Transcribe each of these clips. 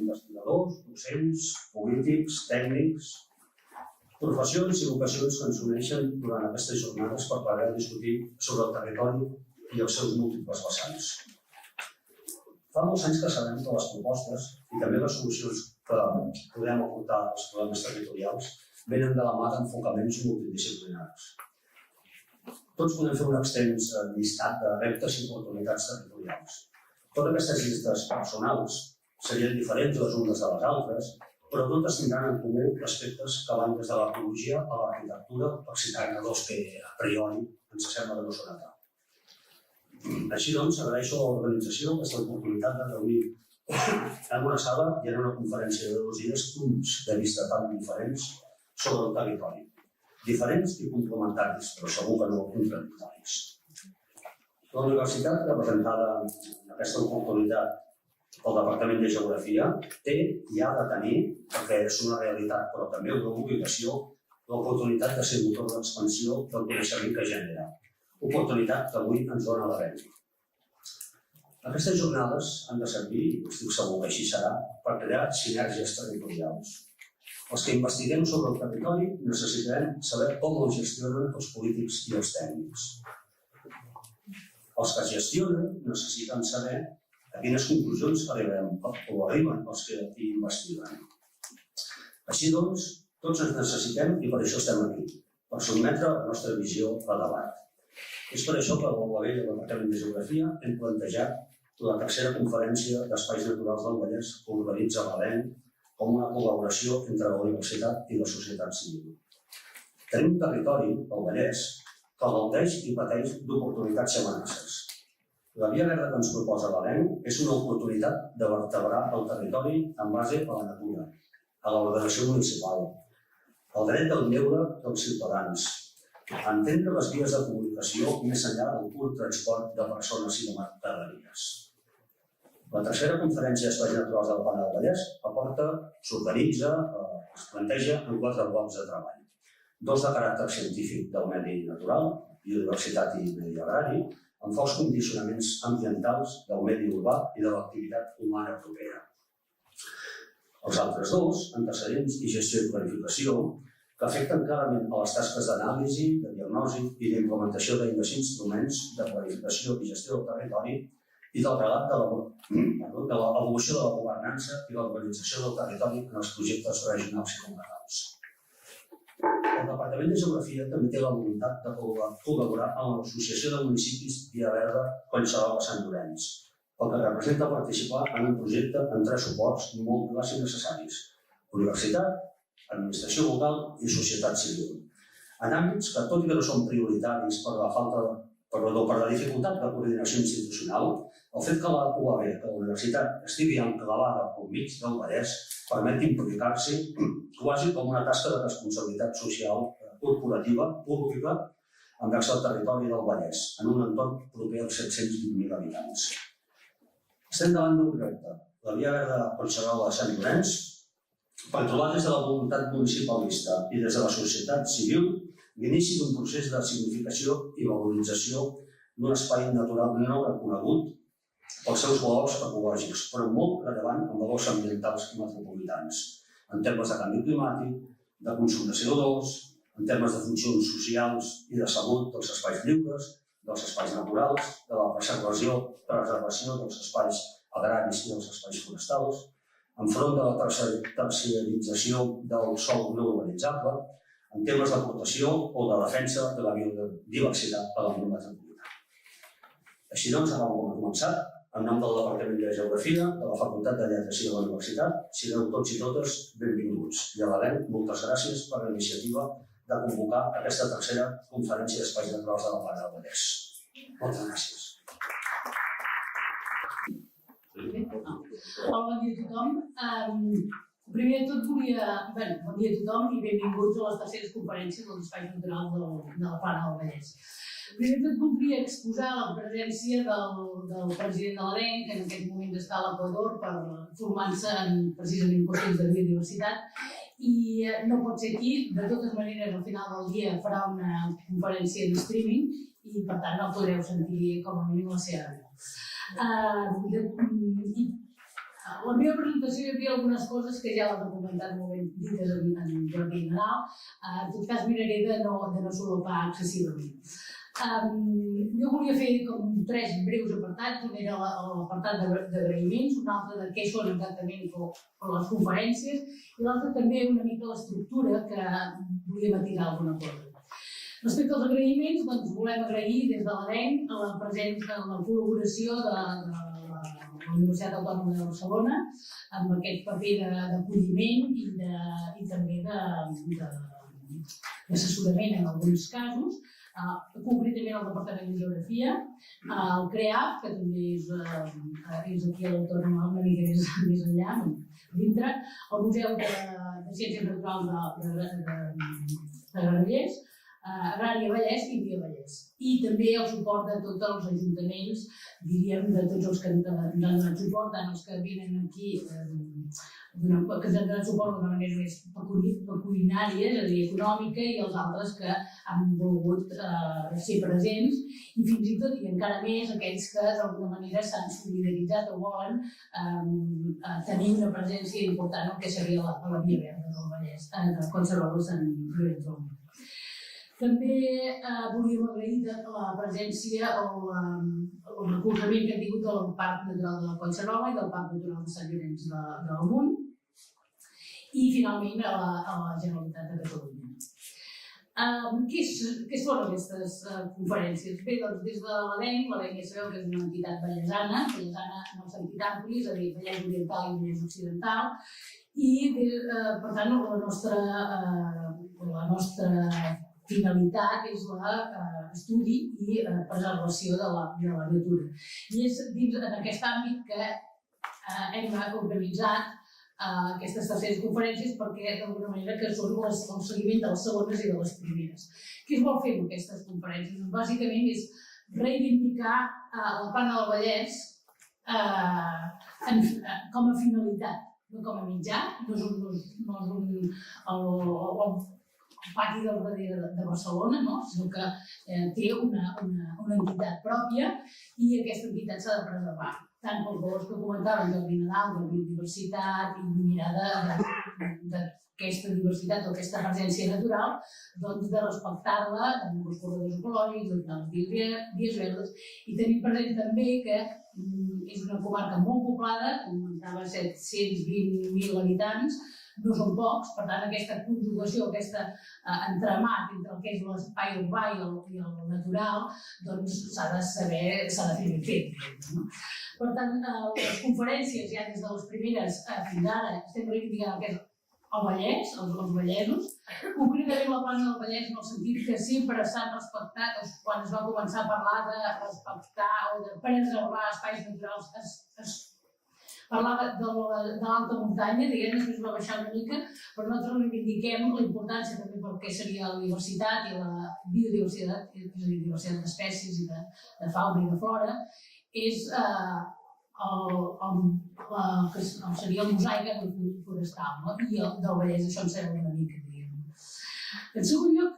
investigadors, docents, polítics, tècnics, professions i vocacions que ens uneixen durant aquestes jornades per poder discutir sobre el territori i els seus múltiples vessants. Fa molts anys que sabem que les propostes i també les solucions que podem aportar als problemes territorials venen de la mà d'enfocaments multidisciplinaris. Tots podem fer un extens llistat de reptes i oportunitats territorials. Totes aquestes llistes personals serien diferents les unes de les altres, però totes tindran en comú aspectes que van des de l'arqueologia a l'arquitectura, per citar-ne dos que a priori ens sembla que no són tal. Així doncs, agraeixo a l'organització aquesta oportunitat de reunir en una sala i en una conferència de 2 dies punts de vista tan diferents sobre el territori. Diferents i complementaris, però segur que no contradictoris. La universitat, representada en aquesta oportunitat pel Departament de Geografia, té i ha de tenir, perquè és una realitat però també una obligació, l'oportunitat de ser motor d'expansió del coneixement que genera, oportunitat que avui ens dona la veu. Aquestes jornades han de servir, i estic segur que així serà, per crear sinergies territorials. Els que investiguem sobre el territori necessitarem saber com el gestionen els polítics i els tècnics. Els que gestionen necessiten saber a quines conclusions arribem o arriben els que hi investiguen. Així doncs, tots ens necessitem i per això estem aquí, per sotmetre la nostra visió a debat. És per això que a l'UAB i al Departament de Geografia hem plantejat la tercera conferència d'Espais Naturals del Vallès que organitza l'ALEN com una col·laboració entre la universitat i la societat civil. Tenim un territori, el Vallès, que gaudeix i pateix d'oportunitats i amenaces. La via verda que ens proposa l'ALEN és una oportunitat de vertebrar el territori en base a la natura, a l'ordenació municipal, al dret del lleure dels ciutadans, a entendre les vies de comunicació més enllà del pur transport de persones i de mercaderies. La tercera conferència d'Espais Naturals del Plana del Vallès s'organitza, es planteja en 4 blocs de treball. 2 de caràcter científic del medi natural, biodiversitat i medi agrari, amb forts condicionaments ambientals del medi urbà i de l'activitat humana propera. Els altres 2, antecedents i gestió i planificació, que afecten clarament a les tasques d'anàlisi, de diagnosi i d'implementació d'eines i instruments de planificació i gestió del territori i del relat de l'evolució de la governança i l'organització del territori en els projectes regionals i comarcals. El Departament de Geografia també té la voluntat de col·laborar amb l'Associació de Municipis Via Verda Collserola Sant Llorenç, el que representa participar en un projecte amb 3 suports molt clars i necessaris: universitat, administració local i societat civil. En àmbits que, tot i que no són prioritaris per la dificultat de coordinació institucional, el fet que la UAB, que la universitat, estigui enclavada al mig del Vallès, permet implicar-s'hi quasi com una tasca de responsabilitat social corporativa, pública, envers el territori del Vallès, en un entorn proper als 720.000 habitants. Estem davant d'un repte. La via verda Collserola de Sant Llorenç, per trobar des de la voluntat municipalista i des de la societat civil l'inici d'un procés de significació i valorització d'un espai natural no reconegut pels seus valors ecològics, però molt rellevant en valors ambientals i metropolitans, en termes de canvi climàtic, de consum de CO2, en termes de funcions socials i de salut dels espais lliures, dels espais naturals, de la preservació dels espais agraris i dels espais forestals, enfront de la terciarització del sòl no urbanitzable, en temes d'aportació o de defensa de la biodiversitat a l'àmbit metropolità. Així doncs, ara com hem començat, en nom del Departament de Geografia, de la Facultat de Lletres i de la Universitat, sigueu tots i totes benvinguts. I a l'ALEN, moltes gràcies per la iniciativa de convocar aquesta tercera conferència d'Espais Naturals de la Plana del Vallès. Moltes gràcies. Hola, bon dia a tothom. Primer de tot bon dia a tothom i benvinguts a les terceres conferències dels Espais Naturals de la Plana del Vallès. Primer de tot voldria exposar la presència del president de l'ALEN, que en aquest moment està a l'Equador formant-se en precisament qüestions de biodiversitat i no pot ser aquí. De totes maneres, al final del dia farà una conferència de streaming i per tant no podreu sentir com a mínim la seva veu. La meva presentació hi havia algunes coses que ja les ha comentat molt ben dites en Jordi Nadal. En tot cas, miraré de no solapar excessivament. Jo volia fer com 3 breus apartats. Un era l'apartat d'agraïments, un altre de què són exactament les conferències, i l'altre també una mica l'estructura, que volia matisar alguna cosa. Respecte als agraïments, doncs volem agrair des de l'ADEN la col·laboració de la Universitat Autònoma de Barcelona amb aquest paper d'acolliment i també d'assessorament en alguns casos, concretament el Departament de Geografia, el CREAF, que també és aquí a l'Autònoma una mica més enllà, dintre, el Museu de Ciències Naturals de Granollers, Agrària Vallès i Via Vallès. I també el suport de tots els ajuntaments, diríem, de tots els que ens han donat suport, tant els que venen aquí, que ens han donat suport d'una manera més pecuniària, és a dir, econòmica, i els altres que han volgut ser presents, i fins i tot, i encara més, aquells que d'alguna manera s'han solidaritzat o volen tenir una presència important en el que seria la Via Verda del Vallès, conservar-la a Sant Llorenç del Munt. També volíem agrair la presència o el recolzament que hem tingut del Parc Natural de la Collserola i del Parc Natural de Sant Llorenç del Munt, i finalment a la Generalitat de Catalunya. Què són aquestes conferències? Bé, doncs des de l'ADEN ja sabeu que és una entitat vallesana en el sentit ampli, és a dir, Vallès Oriental i Vallès Occidental, i per tant la nostra finalitat és l'estudi i preservació de la natura. I és dins d'aquest àmbit que hem organitzat aquestes terceres conferències, perquè d'alguna manera que són el seguiment de les segones i de les primeres. Què es vol fer amb aquestes conferències? Bàsicament és reivindicar la Plana del Vallès com a finalitat, no com a mitjà, no és el pati del darrere de Barcelona, sinó que té una entitat pròpia, i aquesta entitat s'ha de preservar, tant pels valors que comentava el Jordi Nadal, de biodiversitat i mirada d'aquesta diversitat o aquesta presència natural, doncs de respectar-la amb els corredors ecològics, les vies verdes, i tenir present també que és una comarca molt poblada, comentava 720.000 habitants, no són pocs, per tant aquesta conjugació, aquest entramat entre el que és l'espai urbà i el natural, doncs s'ha de fer ben fet. Per tant, les conferències, ja des de les primeres fins ara, estem reivindicant el que és el Vallès, els vallesos, concretament la Plana del Vallès en el sentit que sempre s'han respectat, quan es va començar a parlar de respectar o de preservar espais naturals, es parlava de l'alta muntanya, després va baixar una mica, però nosaltres reivindiquem la importància també pel que seria la diversitat i la biodiversitat, és a dir, diversitat d'espècies i de fauna i de flora, és seria el mosaic forestal, i del Vallès això ens sembla una mica, diguem. En segon lloc,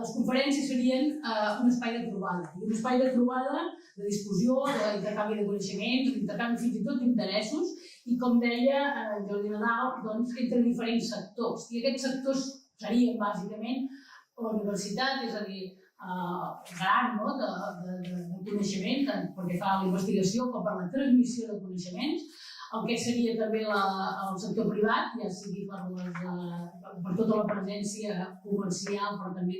les conferències serien un espai de trobada, un espai de trobada, de discussió, d'intercanvi de coneixements, d'intercanvi fins i tot d'interessos, i com deia Jordi Nadal, entre diferents sectors. I aquests sectors serien bàsicament la universitat, és a dir, gran de coneixement, tant pel que fa a la investigació com per la transmissió de coneixements, el que seria també el sector privat, ja sigui per tota la presència comercial, però també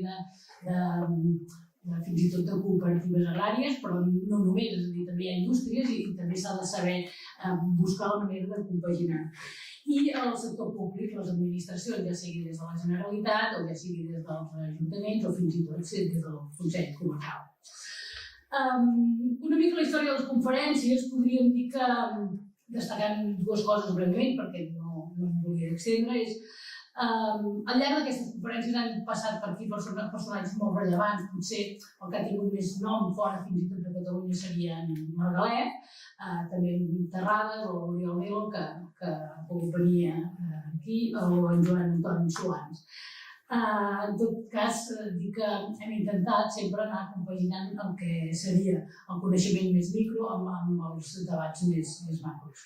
fins i tot de cooperatives agràries, però no només, és a dir, també hi ha indústries i també s'ha de saber buscar la manera de compaginar. I el sector públic, les administracions, ja sigui des de la Generalitat o ja sigui des dels ajuntaments o fins i tot des del Consell Comarcal. Una mica la història de les conferències, podríem dir que, destacant dues coses breument, perquè no em volia extendre, és al llarg d'aquestes conferències han passat per aquí personatges molt rellevants. Potser el que ha tingut més nom fora fins i tot de Catalunya seria en Margalef, també en Terrades o l'Oriol Nilo, que ha pogut venir aquí, o en Joan Antoni Solans. En tot cas, dir que hem intentat sempre anar compaginant el que seria el coneixement més micro amb els debats més macros.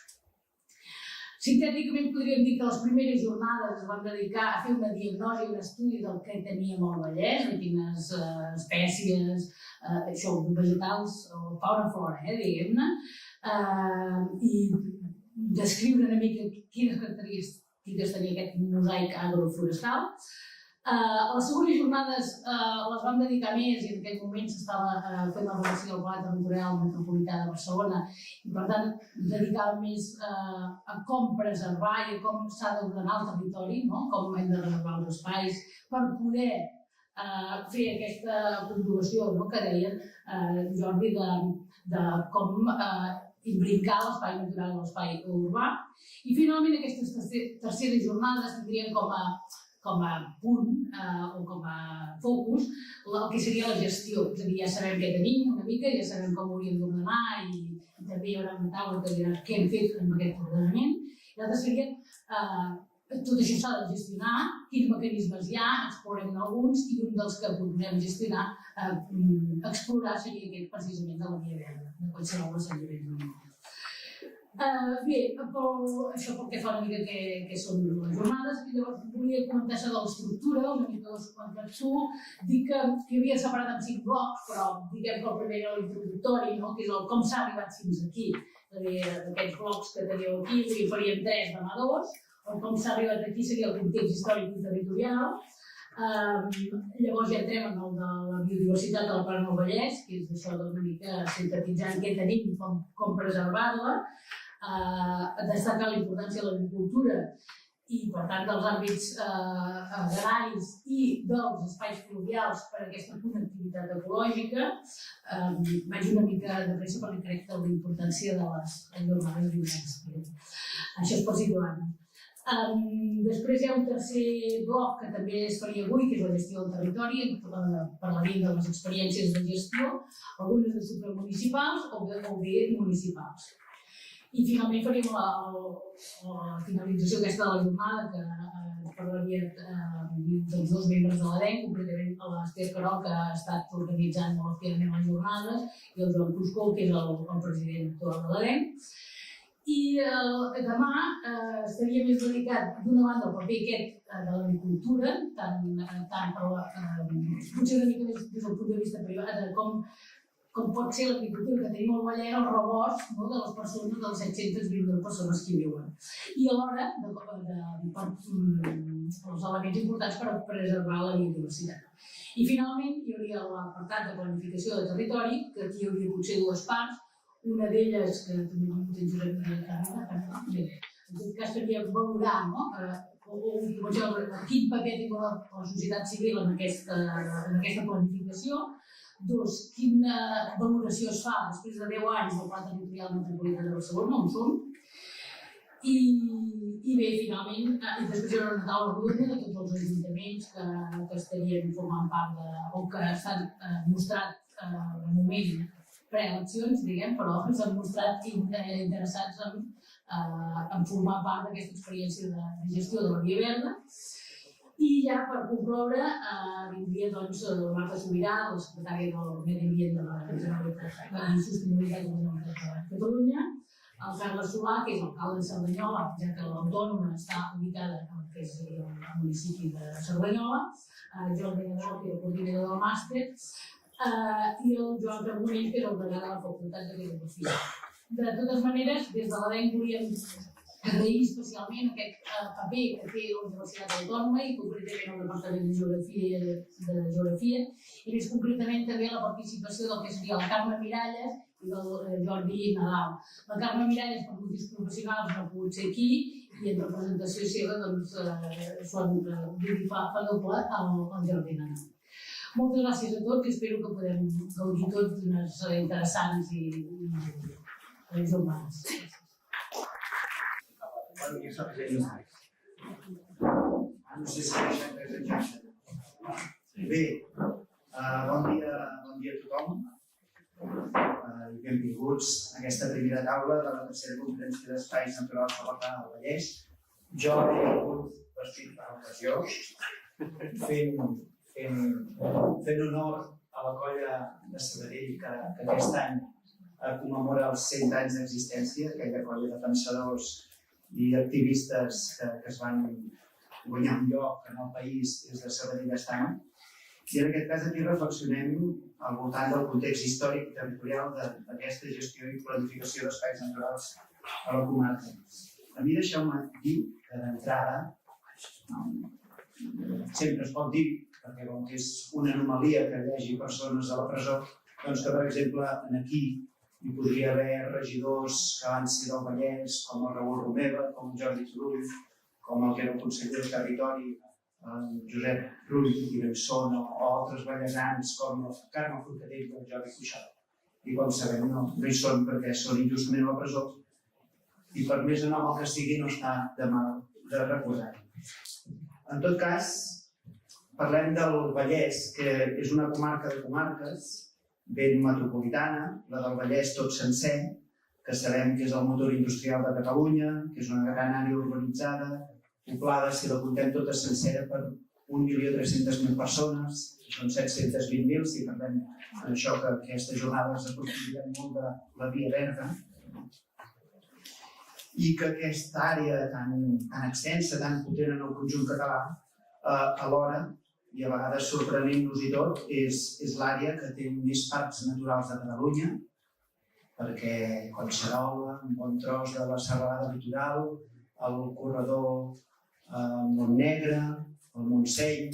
Sintèticament podríem dir que les primeres jornades es van dedicar a fer una diagnosi i un estudi del que teníem al Vallès, de quines espècies, vegetals, o fauna flora, diguem-ne, i descriure una mica quines característiques tenia aquest mosaic agroforestal. A les segones jornades les vam dedicar més i en aquell moment s'estava fent la relació del Pla Territorial Metropolità de Barcelona i per tant dedicàvem més a com preservar i a com s'ha d'ordenar el territori, com hem de reservar els espais per poder fer aquesta comprovació que deien Jordi de com imbricar l'espai natural i l'espai urbà. I finalment aquestes terceres jornades tindrien com a punt o com a focus el que seria la gestió. És a dir, ja sabem què tenim una mica, ja sabem com ho hauríem d'ordenar i també hi haurà una taula que dirà què hem fet amb aquest ordenament. I l'altre seria tot això s'ha de gestionar, quins mecanismes hi ha, explorem alguns i un dels que podrem gestionar, explorar seria aquest precisament de la via verda, de qualsevol assetjament normal. Bé, això pel que fa una mica què són les jornades, i llavors volia comentar això de l'estructura, una mica l'explico, dir que havia separat en 5 blocs, però diguem que el primer era l'introductori, que és el com s'ha arribat fins aquí. És a dir, aquests blocs que teníeu aquí, hi faríem 3 demà 2, el com s'ha arribat aquí seria el context històric i territorial. Llavors ja entrem en el de la biodiversitat de la Plana del Vallès, que és això d'una mica sintetitzant què tenim, com preservar-la, destacar la importància de l'agricultura i, per tant, dels àmbits agraris i dels espais fluvials per a aquesta connectivitat ecològica. Vaig una mica de pressa perquè crec que la importància de les jornades biològiques. Això és per situar-nos. Després hi ha un tercer bloc que també es faria avui, que és la gestió del territori, parlaríem de les experiències de gestió, algunes de supramunicipals o bé municipals. I finalment faríem la finalització aquesta de la jornada, que ens parlaria dels 2 membres de l'ADEN, concretament l'Ester Carol, que ha estat organitzant molt activament les jornades, i el Joan Cuscó, que és el president actual de l'ADEN. I demà estaria més dedicat, d'una banda, al paper aquest de l'agricultura, tant potser una mica més des del punt de vista privat, de com pot ser l'agricultura que tenim al Vallès, el rebost de les persones, de les 720.000 persones que hi viuen. I alhora, els elements importants per preservar la biodiversitat. I finalment hi hauria l'apartat de planificació de territori, que aquí hi hauria potser 2 parts. Una d'elles, que també tens Josep Maria, en tot cas seria valorar quin paper té la societat civil en aquesta planificació. 2, quina valoració es fa després de 10 anys del Pla Territorial Metropolità de Barcelona, on som. I bé, finalment, després hi haurà una taula rodona de tots els ajuntaments que estarien formant part o que s'han mostrat de moment preeleccions, diguem, però s'han mostrat interessats en formar part d'aquesta experiència de gestió de la via verda. I ja per concloure, vindria la Marta Sobirà, la secretària del Medi Ambient de la Generalitat i Sostenibilitat de la Generalitat de Catalunya, el Carles Solà, que és alcalde de Cerdanyola, ja que l'Autònoma està ubicada en el municipi de Cerdanyola, Jordi Nadal, que és el coordinador del màster, i el Joan Carbonell, que és el degà de la Facultat de Filosofia. De totes maneres, des de l'ADEN volíem agrair especialment aquest paper que té la Universitat Autònoma i concretament el Departament de Geografia i més concretament també la participació del que seria la Carme Miralles i del Jordi Nadal. La Carme Miralles, per motius professionals, no ha pogut ser aquí i en representació seva fa doble el Jordi Nadal. Moltes gràcies a tots i espero que podem gaudir tots d'unes interessants i jornades. No sé si deixem res en xarxa. Bé, bon dia a tothom i benvinguts a aquesta primera taula de la tercera conferència d'espais naturals de la Plana del Vallès. Jo he vingut vestit per l'ocasió, fent honor a la colla de Sabadell que aquest any commemora els 100 anys d'existència, aquella colla de pensadors i activistes que es van guanyar un lloc en el país des de Sabadell estant. I en aquest cas aquí reflexionem al voltant del context històric i territorial d'aquesta gestió i planificació d'espais naturals a la comarca. A mi deixeu-me dir que d'entrada sempre es pot dir, perquè com que és una anomalia que hi hagi persones a la presó, doncs que, per exemple, aquí hi podria haver regidors que van ser del Vallès, com el Raül Romeva, com el Jordi Turull, com el que era el conseller de Territori, el Josep Rull i Bensona, o altres vallesans com el Carme Forcadell i el Jordi Cuixart. I com sabem, no hi són perquè són injustament a la presó i per més anormal que sigui no està de mal de recordar. En tot cas, parlem del Vallès, que és una comarca de comarques ben metropolitana, la del Vallès tot sencer, que sabem que és el motor industrial de Catalunya, que és una gran àrea urbanitzada, poblada, si la comptem tota sencera, per 1.300.000 persones, són 720.000, si parlem d'això que aquestes jornades aprofundirem molt de la Via Verda, i que aquesta àrea tan extensa, tan potent en el conjunt català, alhora, i a vegades sorprenent-nos i tot, és l'àrea que té més parcs naturals de Catalunya, perquè Collserola, un bon tros de la serralada litoral, el corredor Montnegre, el Montseny,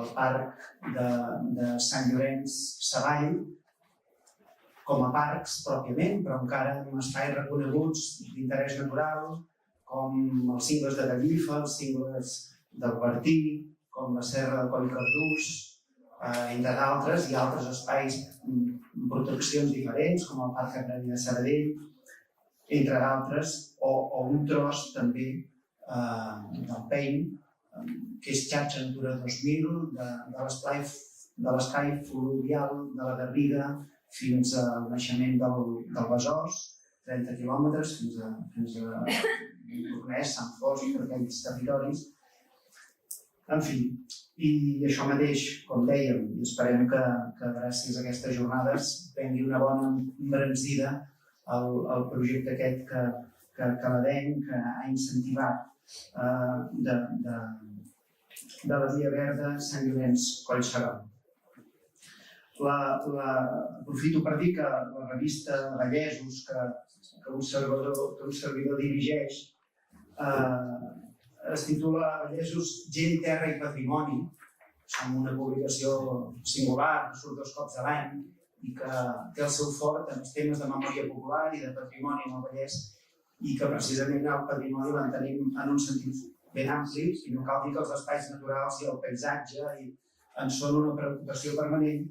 el parc de Sant Llorenç Savall, com a parcs pròpiament, però encara amb espais reconeguts d'interès natural, com els cingles de Gallifa, els cingles del Bertí, com la Serra de Collcardús, entre d'altres, i altres espais amb proteccions diferents, com el Parc Agrari de Sabadell, entre d'altres, o un tros també del PEIN, que és xarxa Natura 2000, de l'espai fluvial de la Garriga fins al naixement del Besòs, 30 quilòmetres, fins a Montornès, Sant Fos i per aquells territoris. En fi, i això mateix, com dèiem, i esperem que gràcies a aquestes jornades prengui una bona embranzida el projecte aquest que l'ADEN ha incentivat de la Via Verda Sant Llorenç Collserola. Aprofito per dir que la revista Vallesos, que un servidor dirigeix, es titula Vallesos, gent, terra i patrimoni. Som una publicació singular, que surt 2 cops a l'any i que té el seu fort en els temes de memòria popular i de patrimoni en el Vallès, i que precisament el patrimoni l'entenem en un sentit ben ampli, i no cal dir que els espais naturals i el paisatge en són una preocupació permanent,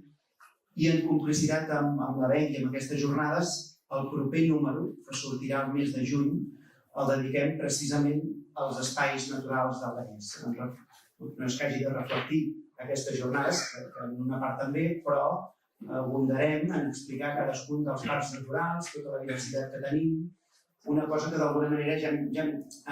i en complicitat amb l'ADEN i amb aquestes jornades, el proper número, que sortirà el mes de juny, el dediquem precisament als espais naturals del Vallès. No és que hagi de reflectir aquestes jornades, que en una part també, però abundarem en explicar cadascun dels parcs naturals, tota la diversitat que tenim, una cosa que d'alguna manera ja hem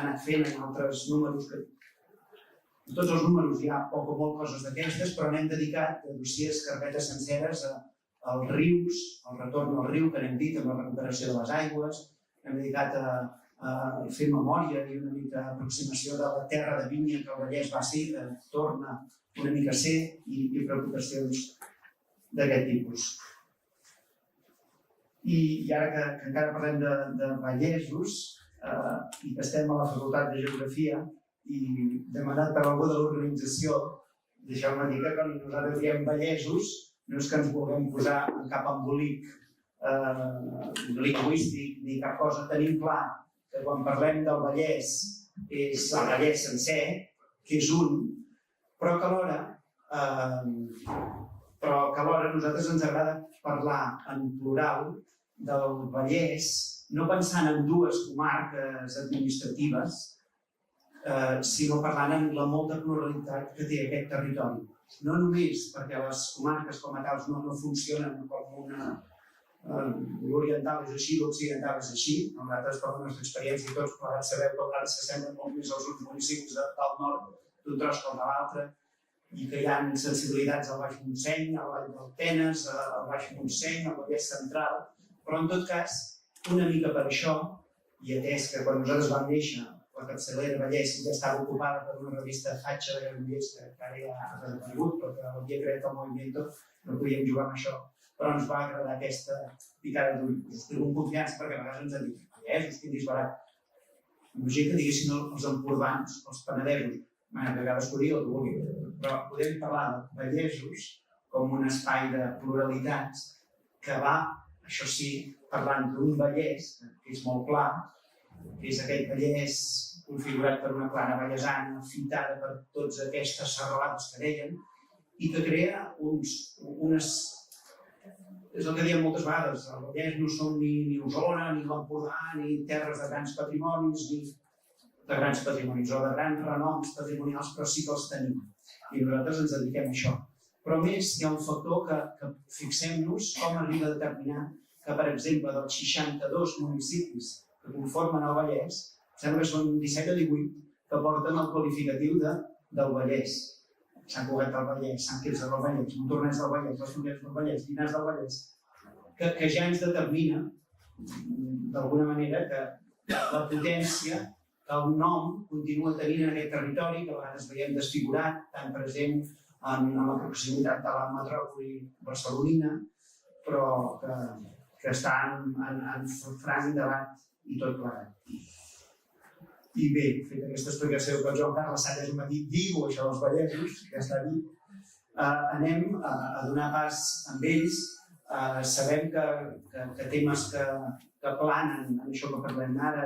anat fent en altres números. En tots els números hi ha poc o molt coses d'aquestes, però n'hem dedicat dossiers, carpetes senceres als rius, al retorn al riu, que n'hem dit, amb la recuperació de les aigües, hem dedicat a fer memòria i una mica aproximació de la terra de vinya que el Vallès va ser, que torna una mica a ser, i preocupacions d'aquest tipus. I ara que encara parlem de Vallesos i que estem a la Facultat de Geografia i demanat per algú de l'organització, deixeu-me dir que quan nosaltres diem Vallesos no és que ens vulguem posar en cap embolic lingüístic ni cap cosa. Tenim clar que quan parlem del Vallès és el Vallès sencer, que és un, però que alhora a nosaltres ens agrada parlar en plural del Vallès, no pensant en 2 comarques administratives, sinó parlant en la molta pluralitat que té aquest territori. No només perquè les comarques com a tals no funcionen com una... L'oriental és així, l'occidental és així. Nosaltres, per la nostra experiència, i tots plegats sabeu que a vegades s'assemblen molt més als uns municipis del nord d'un tros com de l'altre, i que hi ha sensibilitats al Baix Montseny, al Vall del Tenes, al Baix Montseny, al Vallès Central, però en tot cas, una mica per això, i atès que quan nosaltres vam néixer la capçalera Vallès ja estava ocupada per una revista Fatxa de Granollers que ara ja ha desaparegut perquè l'havia creat el Movimiento, no podíem jugar amb això, però ens va agradar aquesta picada d'ull. Us dic amb confiança perquè a vegades ens han dit Vallesos, quin disbarat. Imagina que diguessin els empordans, els penedesos, a vegades ho diu, però podem parlar de Vallesos com un espai de pluralitats que va, això sí, parlant d'un Vallès, que és molt clar, que és aquell Vallès configurat per una plana vallesana, fitada per totes aquestes serralades que deien, i que crea unes... És el que diem moltes vegades, el Vallès no són ni Osona, ni l'Empordà, ni terres de grans patrimonis, ni de grans patrimonis, o de grans renoms patrimonials, però sí que els tenim. I nosaltres ens dediquem a això. Però a més, hi ha un factor que fixem-nos com arriba a determinar que, per exemple, dels 62 municipis que conformen el Vallès, sembla que són 17 o 18 que porten el qualificatiu del Vallès. Sant Cugat del Vallès, Sant Quirze del Vallès, Montornès del Vallès, les Fongueres del Vallès, Llinars del Vallès, que ja ens determina, d'alguna manera, que la potència que el nom continua tenint en aquest territori, que a vegades veiem desfigurat, tan present en la proximitat de la metròpoli barcelonina, però que està en franc debat i tot plegat. I bé, feta aquesta explicació que el Joan Carles Salles m'ha dit, diu això dels vallesos, que està dit, anem a donar pas amb ells. Sabem que temes que planen en això que parlem ara,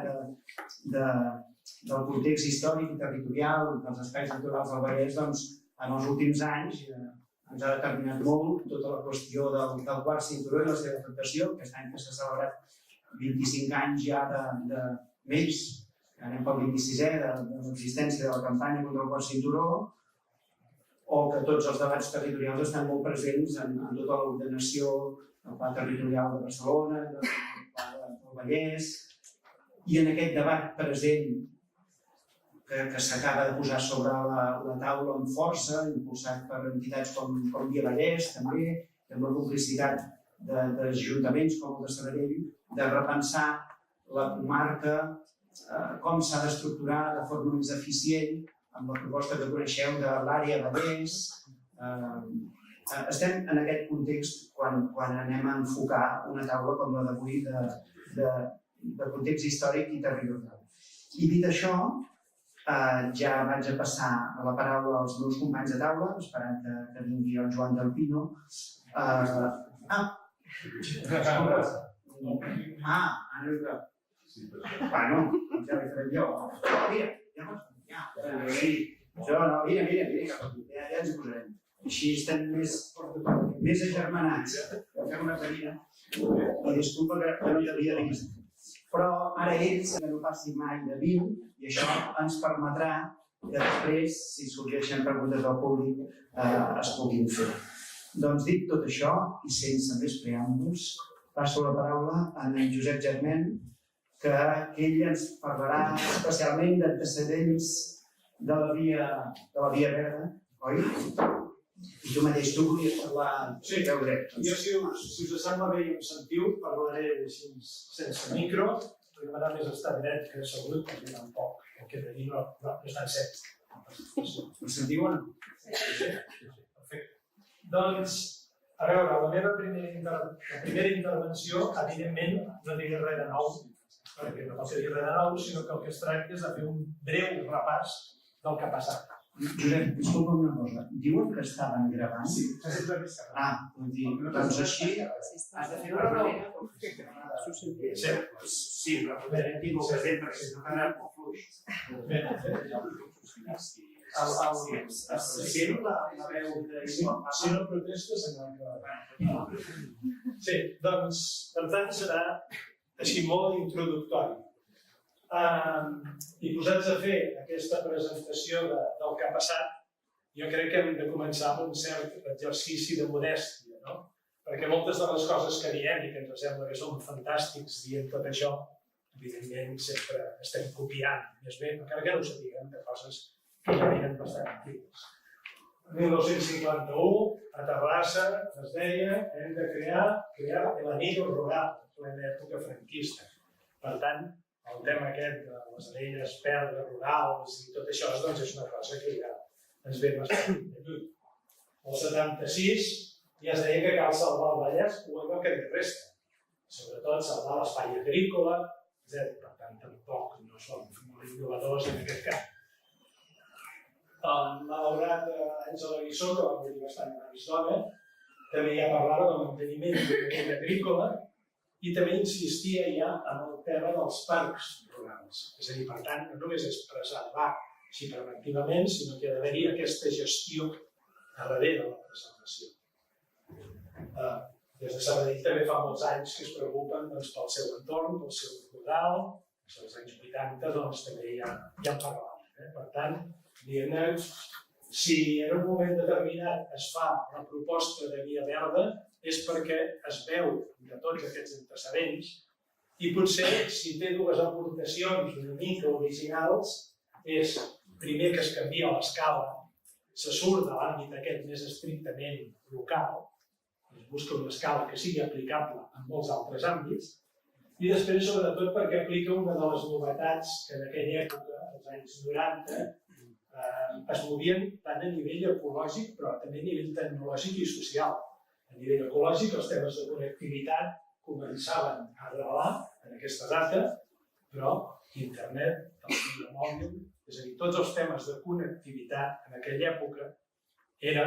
del context històric i territorial dels espais naturals del Vallès, doncs, en els últims anys ens ha determinat molt tota la qüestió del quart cinturó i la seva afectació. Aquest any que s'ha celebrat 25 anys ja de més, anem pel 26è, de l'existència de la campanya contra el quart cinturó, o que tots els debats territorials estan molt presents en tota l'ordenació del pla territorial de Barcelona, del pla del Vallès, i en aquest debat present que s'acaba de posar sobre la taula amb força, impulsat per entitats com Via Vallès, també, amb la complicitat d'ajuntaments com el de Sabadell, de repensar la comarca, com s'ha d'estructurar de forma més eficient, amb la proposta que coneixeu de l'àrea Vallès. Estem en aquest context quan anem a enfocar una taula com la d'avui de context històric i territorial. I dit això, ja vaig a passar la paraula als meus companys de taula, esperant que vingui el Joan del Pino. Ara que... Bueno, ja l'he fet jo. Mira, ja ens hi posarem. Així estem més agermanats. Fem una cadira. I disculpa que no hi havia dins. Però ara ells que no passi mai de 20 i això ens permetrà que després, si sorgeixen preguntes del públic, es puguin fer. Doncs dit tot això, i sense més preàmbuls, passo la paraula a en Josep Germain, que ell ens parlarà especialment d'antecedents de la Via Verda, oi? I tu mateix, tu volies parlar... Sí, jo, si us sembla bé i em sentiu, parlaré així sense micro, perquè m'agrada més estar dret que assegut, perquè tampoc el que de dir no està en set. Em sentiu o no? Sí, perfecte. Doncs, a veure, la meva primera intervenció, evidentment, no diré res de nou, perquè no pot ser dir res de nou, sinó que el que es tracta és de fer un breu repàs del que ha passat. Josep, disculpa una cosa. Diuen que estaven gravant? Sí, s'ha sempre vist. Vull dir, doncs així has de fer una manera professional. Sí, però podem dir molt present perquè si no quedarà molt fluix. Bé, sent la veu de... si no protestes, encara que... Sí, doncs, per tant, serà així molt introductori. I posats a fer aquesta presentació del que ha passat, jo crec que hem de començar amb un cert exercici de modèstia, no? Perquè moltes de les coses que diem i que ens sembla que són fantàstics dient tot això, evidentment sempre estem copiant, més bé, encara que no ho sapiguem, de coses que ja eren bastant antigues. En 1951, a Terrassa, es deia hem de crear el anillo rural, en plena època franquista. Per tant, el tema aquest de les anelles verdes, rurals i tot això doncs és una cosa que ja ens ve bastant de lluny. El 76 ja es deia que cal salvar el Vallès o allò que li resta, sobretot salvar l'espai agrícola, etc. Per tant, tampoc no som molt innovadors en aquest cas. Malaurat Àngela Guissó, que va morir bastant una estona, també ja parlava del manteniment de agrícola i també insistia ja en el tema dels parcs rurals. És a dir, per tant, no només és preservar així preventivament, sinó que ha d'haver-hi aquesta gestió a darrere de la preservació. Des de Sabadell també fa molts anys que es preocupen doncs, pel seu entorn, pel seu rural, als anys 80 doncs, també ja en parlàvem. Per tant, diguem-ne, si en un moment determinat es fa la proposta de via verda és perquè es veu de tots aquests antecedents i potser si té dues aportacions una mica originals és primer que es canvia l'escala, se surt de l'àmbit aquest més estrictament local, es busca una escala que sigui aplicable en molts altres àmbits i després sobretot perquè aplica una de les novetats que en aquella època, als anys 90, es movien tant a nivell ecològic però també a nivell tecnològic i social. A nivell ecològic els temes de connectivitat començaven a arrelar en aquesta data, però internet, telefonia mòbil, és a dir, tots els temes de connectivitat en aquella època era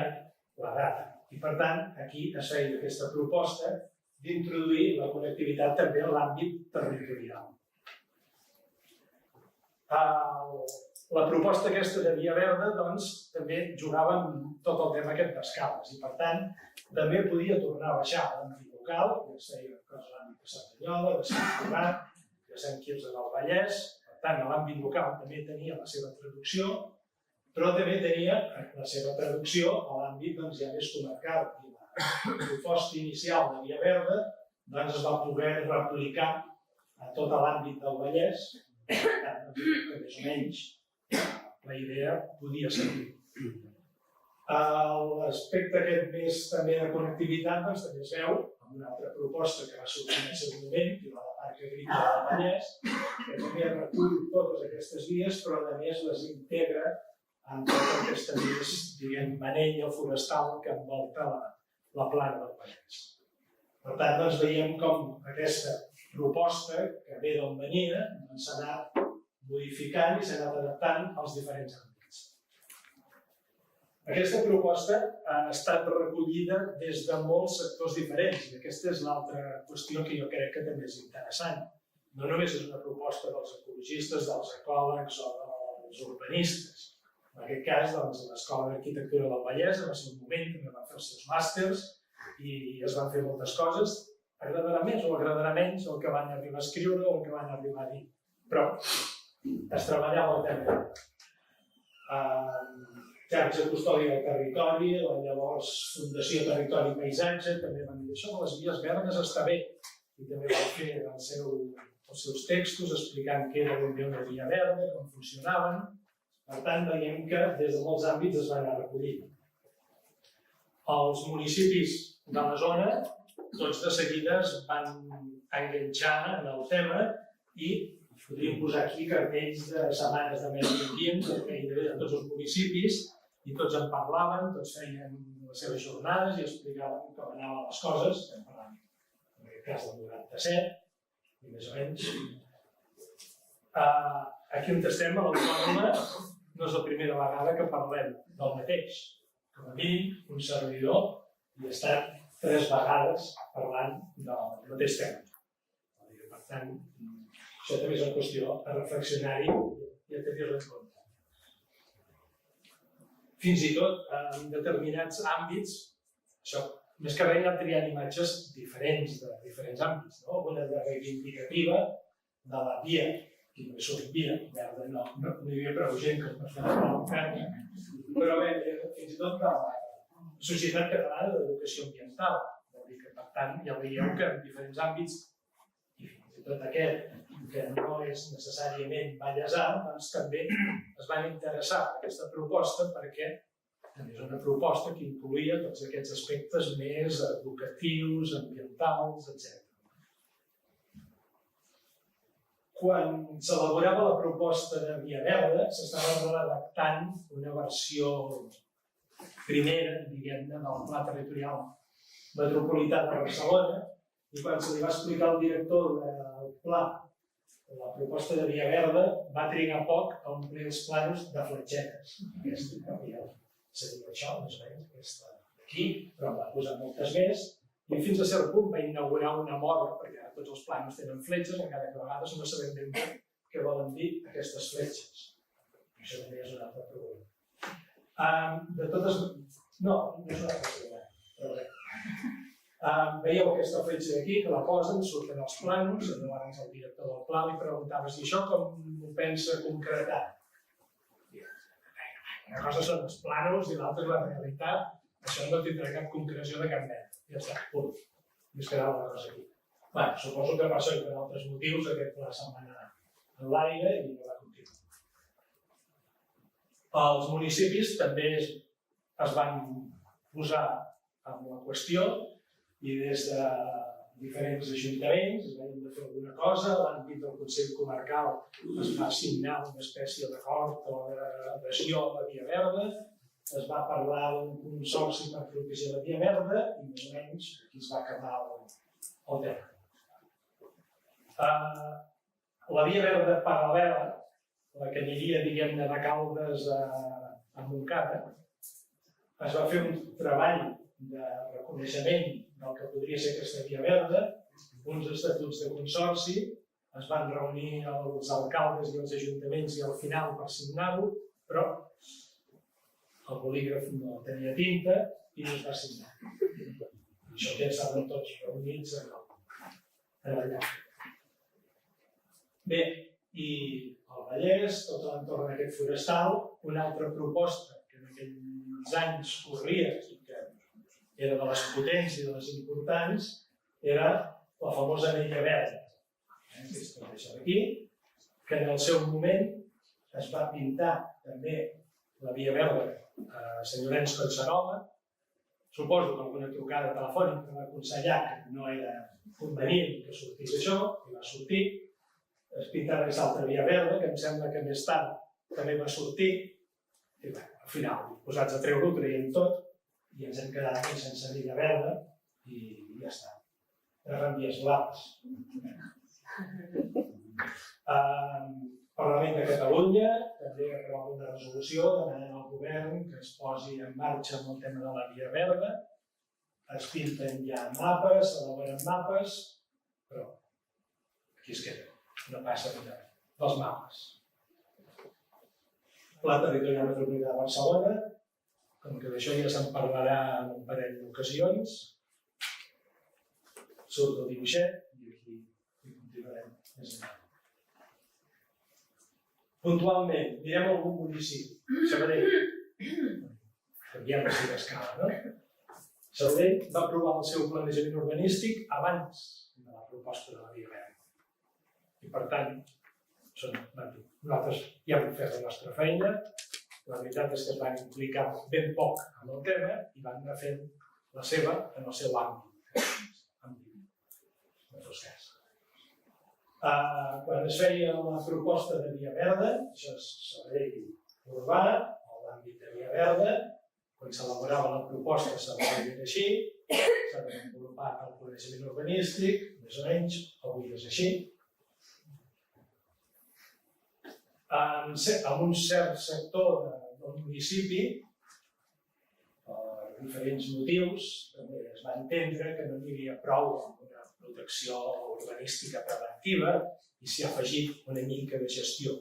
la data. I per tant, aquí es feia aquesta proposta d'introduir la connectivitat també en l'àmbit territorial. La proposta aquesta de via verda doncs, també jugava amb tot el tema aquest d'escales i per tant també podia tornar a baixar a l'àmbit local, ja es feia coses a l'àmbit de Cerdanyola, de Sant Cugat, de Sant Quirze del Vallès, per tant a l'àmbit local també tenia la seva traducció, però també tenia la seva traducció a l'àmbit doncs, ja més comarcal i la proposta inicial de via verda doncs, es va poder replicar a tot l'àmbit del Vallès, per tant, que més o menys la idea podia servir. L'aspecte aquest més també de connectivitat doncs, també es veu amb una altra proposta que va sortir en el seu moment, que la del Parc Agrícola del Vallès, que també recull totes aquestes vies, però a més les integra en tota aquesta més, diguem, manella forestal que envolta la plana del Vallès. Per tant, doncs, veiem com aquesta proposta, que ve d'on venia, doncs, s'ha anat modificant i s'ha anat adaptant als diferents àmbits. Aquesta proposta ha estat recollida des de molts sectors diferents i aquesta és l'altra qüestió que jo crec que també és interessant. No només és una proposta dels ecologistes, dels ecòlegs o dels urbanistes. En aquest cas, doncs, l'Escola d'Arquitectura del Vallès va ser un moment que va fer els seus màsters i es van fer moltes coses. Agradarà més o agradarà menys el que van arribar a escriure o el que van arribar a dir. Però es treballava el tema. Xarxa Custòdia del Territori, la llavors Fundació Territori i Paisatge, també van dir això, les vies verdes està bé. I també van fer els seus textos explicant què era una via verda, com funcionaven. Per tant, veiem que des de molts àmbits es van anar recollint. Els municipis de la zona, tots de seguida es van enganxar en el tema i podríem posar aquí cartells de setmanes de medi ambient que gairebé de tots els municipis i tots en parlaven, tots feien les seves jornades i explicaven com anaven les coses, estem parlant en aquest cas del 97, i més o menys. Aquí on estem, a l'Autònoma, no és la primera vegada que parlem del mateix. Com a mínim, un servidor hi ha estat 3 vegades parlant del mateix tema. Per tant, això també és una qüestió a reflexionar-hi i a tenir-ho en compte. Fins i tot en determinats àmbits, això, més que res, hi ha triat imatges diferents de diferents àmbits. Una de reivindicativa de la via, que només surt via, verda no hi havia prou gent que per fer la oferta, però bé, fins i tot de la Societat Catalana d'Educació Ambiental. Vol dir que, per tant, ja veieu que en diferents àmbits, i fins i tot aquest, que no és necessàriament vallesà, doncs també es van interessar en aquesta proposta perquè també és una proposta que incloïa tots aquests aspectes més educatius, ambientals, etc. quan s'elaborava la proposta de Via Verda, s'estava redactant una versió primera, diguem-ne, del Pla Territorial Metropolità de Barcelona, i quan se li va explicar al director del pla la proposta de Via Verda, va trigar poc a omplir els planos de fletxetes. Aquesta, ja seria això, més o menys, aquesta d'aquí, però va posar moltes més, i fins a cert punt va inaugurar una moda, perquè ara tots els planos tenen fletxes, encara que a vegades no sabem ben bé què volen dir aquestes fletxes. Això també és un altre problema. De totes... No és un altre problema, però bé. Veieu aquesta fletxa d'aquí, que la posen, surten els planos, i llavors el director del pla li preguntava si això com ho pensa concretar. Una cosa són els planos i l'altra és la realitat, això no tindrà cap concreció de cap mena. Ja està, punt. I es quedava la cosa aquí. Bé, suposo que per això i per altres motius aquest pla se'n va anar en l'aire i no va continuar. Els municipis també es van posar amb la qüestió i des de diferents ajuntaments es van fer alguna cosa, a l'àmbit del Consell Comarcal es va signar una espècie d'acord o d'adhesió a la Via Verda, es va parlar d'un consorci per protegir la Via Verda i més o menys aquí es va acabar el tema. La Via Verda paral·lela, la que aniria, diguem-ne, de Caldes a Montcada, es va fer un treball de reconeixement del que podria ser aquesta Via Verda, uns estatuts de consorci, es van reunir els alcaldes i els ajuntaments i al final per signar-ho, però el bolígraf no tenia tinta i no es va signar. I això ja estaven tots reunits allà. Bé, i al Vallès, tot l'entorn d'aquest forestal, una altra proposta que en aquells anys corria i que era de les potents i de les importants, era la famosa Via Verda, que és tot això d'aquí, que en el seu moment es va pintar també la Via Verda a Sant Llorenç Collserola. Suposo que alguna trucada telefònica va aconsellar que no era convenient que sortís això, i va sortir. Es pintava aquesta altra Via Verda, que em sembla que més tard també va sortir, i bé, al final, posats a treure-ho, traiem tot, i ens hem quedat sense Via Verda, i ja està. Reenvies blaves. Parlament de Catalunya també aprova una resolució demanant al govern que es posi en marxa amb el tema de la Via Verda. Es pinten ja mapes, s'elaboren mapes, però aquí es queda, no passa res dels mapes. Pla Territorial Metropolità de Barcelona, com que d'això ja se'n parlarà en un parell d'ocasions, surt el dibuixet i aquí continuarem més endavant. Puntualment, mirem algun municipi. Sabadell. Canviem la seva escala, no? Sabadell va aprovar el seu planejament urbanístic abans de la proposta de la Via Verda. I per tant, nosaltres ja hem fet la nostra feina. La veritat és que es van implicar ben poc en el tema i van anar fent la seva en el seu àmbit. No fos cas. Quan es feia la proposta de Via Verda, això és Sabadell urbà, o l'àmbit de Via Verda, quan s'elaborava la proposta s'ha de fer així, s'ha desenvolupat el planejament urbanístic, més o menys, avui és així. En un cert sector del municipi, per diferents motius, també es va entendre que no hi havia prou amb una protecció urbanística preventiva i s'hi ha afegit una mica de gestió.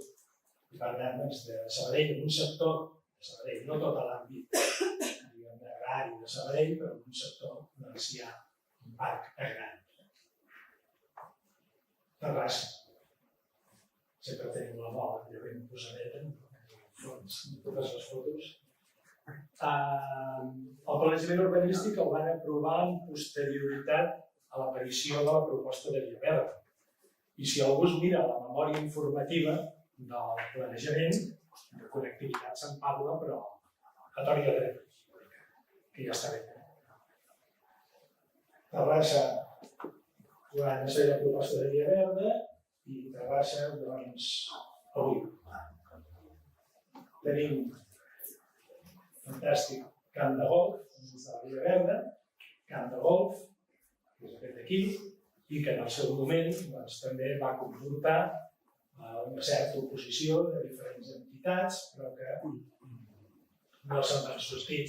I per tant, de Sabadell, en un sector de Sabadell, no tot l'àmbit agrari de Sabadell, però en un sector doncs hi ha un parc agrari. Terrassa. Sempre tenim la bola, ja ben posadeta, totes les fotos. El planejament urbanístic el van aprovar en posterioritat a l'aparició de la proposta de Via Verda. I si algú es mira la memòria informativa del planejament, de connectivitat se'n parla, però a tort i a dret, que ja està bé. Terrassa, quan es feia la proposta de Via Verda, i Terrassa Terrassa, doncs, avui. Tenim fantàstic camp de golf, des de la Via Verda, camp de golf, que és aquest d'aquí, i que en el seu moment doncs, també va comportar una certa oposició de diferents entitats, però que no se'n van sortir.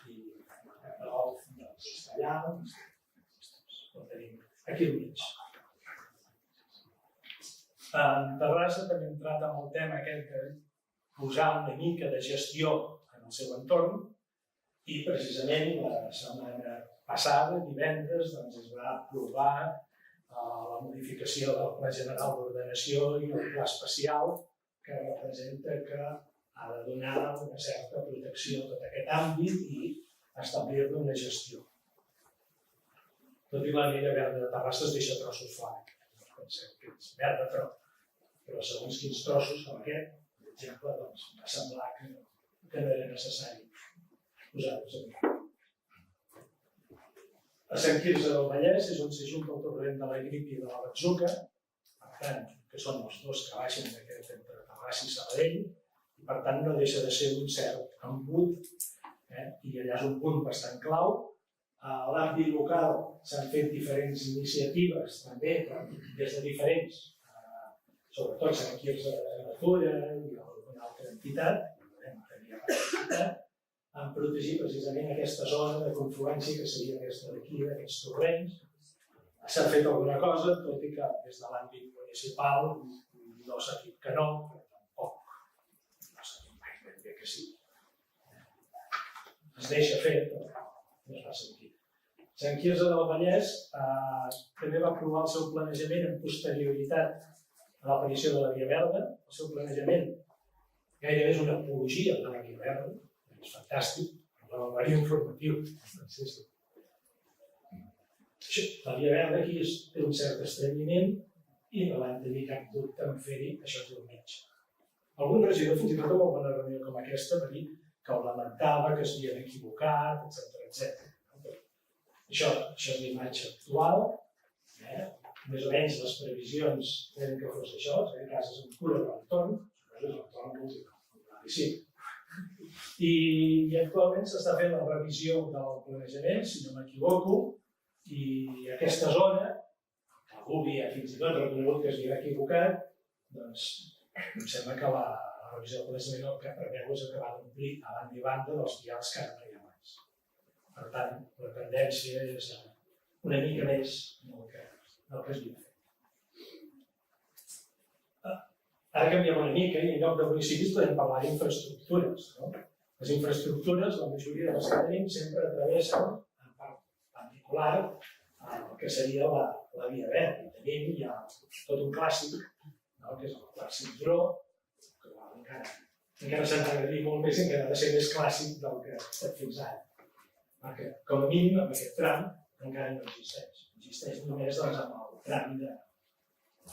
I el camp de golf doncs, està allà, el tenim aquí al mig. En Terrassa també hem entrat en el tema aquest de posar una mica de gestió en el seu entorn i precisament la setmana passada, divendres, doncs es va aprovar la modificació del Pla General d'Ordenació i el Pla Especial que representa que ha de donar una certa protecció a tot aquest àmbit i establir-ne una gestió. Tot i la Via Verda de Terrassa es deixa trossos flacs. Pensem que és verda, però segons quins trossos com aquest, per exemple, doncs, va semblar que no era necessari posar-los aquí. A Sant Quirze del Vallès és on s'ajunta el torrent de la Grip i de la Batzuca, per tant, que són els dos que baixen d'aquest entre Terrassa i Sabadell, i per tant no deixa de ser un cert embut, i allà és un punt bastant clau. A l'àmbit local s'han fet diferents iniciatives, també des de diferents, sobretot Sant Quirze de Natura i alguna altra entitat, en protegir precisament aquesta zona de confluència que seria aquesta d'aquí, d'aquests torrents. S'ha fet alguna cosa, tot i que des de l'àmbit municipal no s'ha dit que no, però tampoc no s'ha dit mai ben bé que sí. Es deixa fer, però no es fa sentir. Sant Quirze del Vallès també va aprovar el seu planejament en posterioritat a l'aparició de la Via Verda. El seu planejament gairebé és una apologia de la Via Verda, és fantàstic, però la memòria informatiu. La Via Verda aquí té un cert estrenyiment i no van tenir cap dubte en fer-hi això del mig. Algun regidor, fins i tot en alguna reunió com aquesta, va dir que ho lamentava, que s'havien equivocat, etc. Això és l'imatge actual, més o menys les previsions tenen que fos això, és a dir, cases amb cura de l'entorn, és l'entorn que ho sí. I actualment s'està fent la revisió del planejament, si no m'equivoco, i aquesta zona, que algú havia fins i tot reconegut que s'havia equivocat, doncs em sembla que la revisió del planejament el que preveu és acabar d'omplir a banda i banda dels vials que ara no hi ha més. Per tant, la tendència és una mica més del que es havia fet. Ara canviem una mica i en lloc de municipis podem parlar d'infraestructures. Les infraestructures, la majoria de les que tenim, sempre travessen, en part particular, el que seria la Via Verda. I tenim ja tot un clàssic, que és el quart cinturó, que encara s'ha de dir molt més i encara ha de ser més clàssic del que ha estat fins ara. Perquè, com a mínim, amb aquest tram encara no existeix. Existeix només amb el tram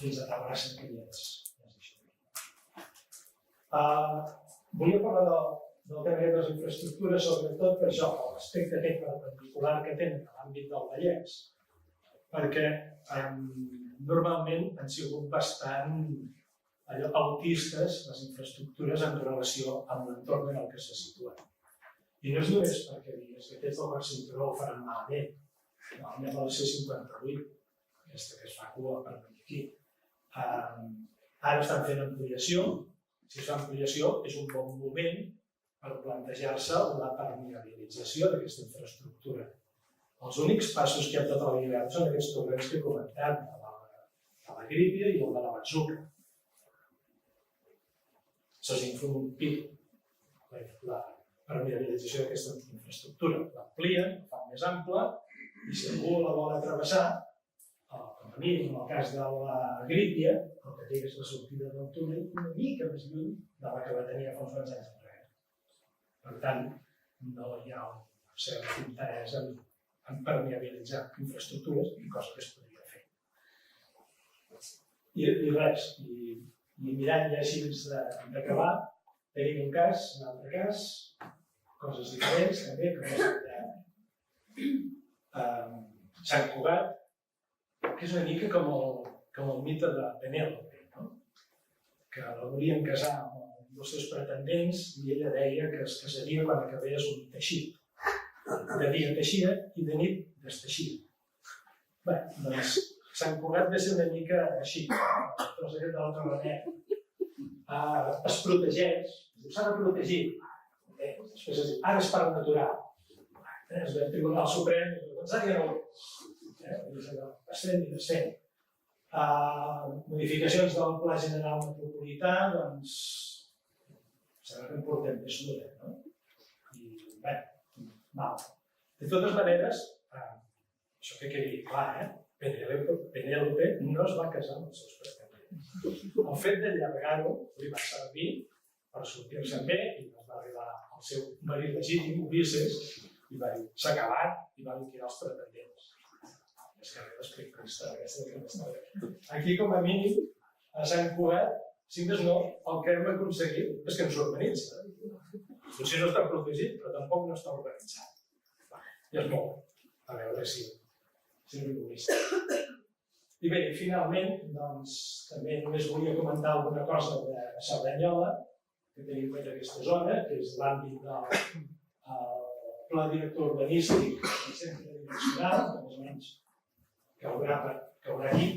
fins a Terrassa, que ja és això. Volia parlar del tema de les infraestructures, sobretot per això, per l'aspecte aquest perpendicular que tenen a l'àmbit del Vallès, perquè normalment han sigut bastant autistes les infraestructures en relació amb l'entorn en el que se situen. I no és només perquè digues que aquests del quart cinturó ho faran malament. Anem a la C58, aquesta que es fa cua per venir aquí. Ara estan fent ampliació. Si es fa ampliació, és un bon moment per plantejar-se la permeabilització d'aquesta infraestructura. Els únics passos que hi ha tota la Via Verda són aquests torrents que he comentat, de la Grípia i el de la Batzuca. S'ha interrompit la permeabilització d'aquesta infraestructura. L'amplien, la fan més ampla, i si algú la vol travessar, com a mínim en el cas de la Grípia, el que té és la sortida del túnel una mica més lluny de la que va tenir fa uns quants anys enrere. Per tant, no hi ha un cert interès en permeabilitzar infraestructures, i cosa que es podria fer. I res, i mirant ja així d'acabar, tenim un altre cas, coses diferents també, com Sant Cugat, que és una mica com el mite de Penèlope, no? que la volien casar amb un dels seus pretendents i ella deia que es casaria quan acabés un teixit. De dia teixia i de nit desteixia. Bé, doncs Sant Cugat ve ser una mica així, però s'ha fet de l'altra manera. Es protegeix, s'ha de protegir. Després es diu, ara és part natural. Es ve al Tribunal Suprem i diu, doncs ara ja no ho és. Es fent i desfent. Modificacions del Pla General Metropolità, doncs, sembla que en portem més d'una, no? I, bé, mal. De totes maneres, això que quedi clar, Penélope no es va casar amb els seus pretendents. El fet d'allargar-ho li va servir per sortir-se'n bé i va arribar al seu marit legítim, Ulisses, i va dir, s'ha acabat, i va liquidar els pretendents. És que l'explico aquesta història. Aquí, com a mínim, a Sant Cugat, si més no, el que hem aconseguit és que ens urbanitza. Potser no està protegit, però tampoc no està urbanitzat. I és molt. A veure si rigorístic. I bé, finalment, doncs, també només volia comentar alguna cosa de Cerdanyola, que tenim fet aquesta zona, que és l'àmbit del Pla Director Urbanístic del Centre Direccional, que més o menys caurà aquí.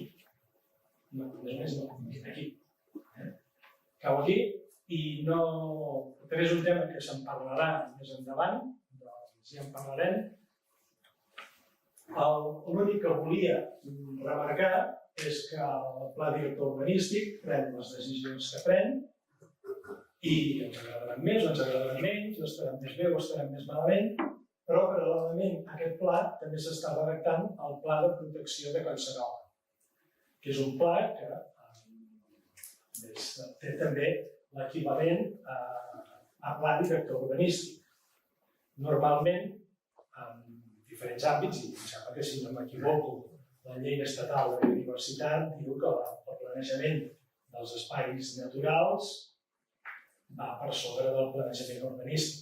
No, més no, aquí. Cau aquí, i no... També és un tema que se'n parlarà més endavant, doncs ja en parlarem. L'únic que volia remarcar és que el Pla Director Urbanístic pren les decisions que pren i ens agradaran més o ens agradaran menys, estarem més bé o estarem més malament, però paral·lelament a aquest pla també s'està redactant el Pla de Protecció de Collserola, que és un pla que té també l'equivalent a Pla Director Urbanístic. Normalment, en diferents àmbits, i em sembla que si no m'equivoco, la llei estatal de biodiversitat diu que el planejament dels espais naturals va per sobre del planejament urbanístic.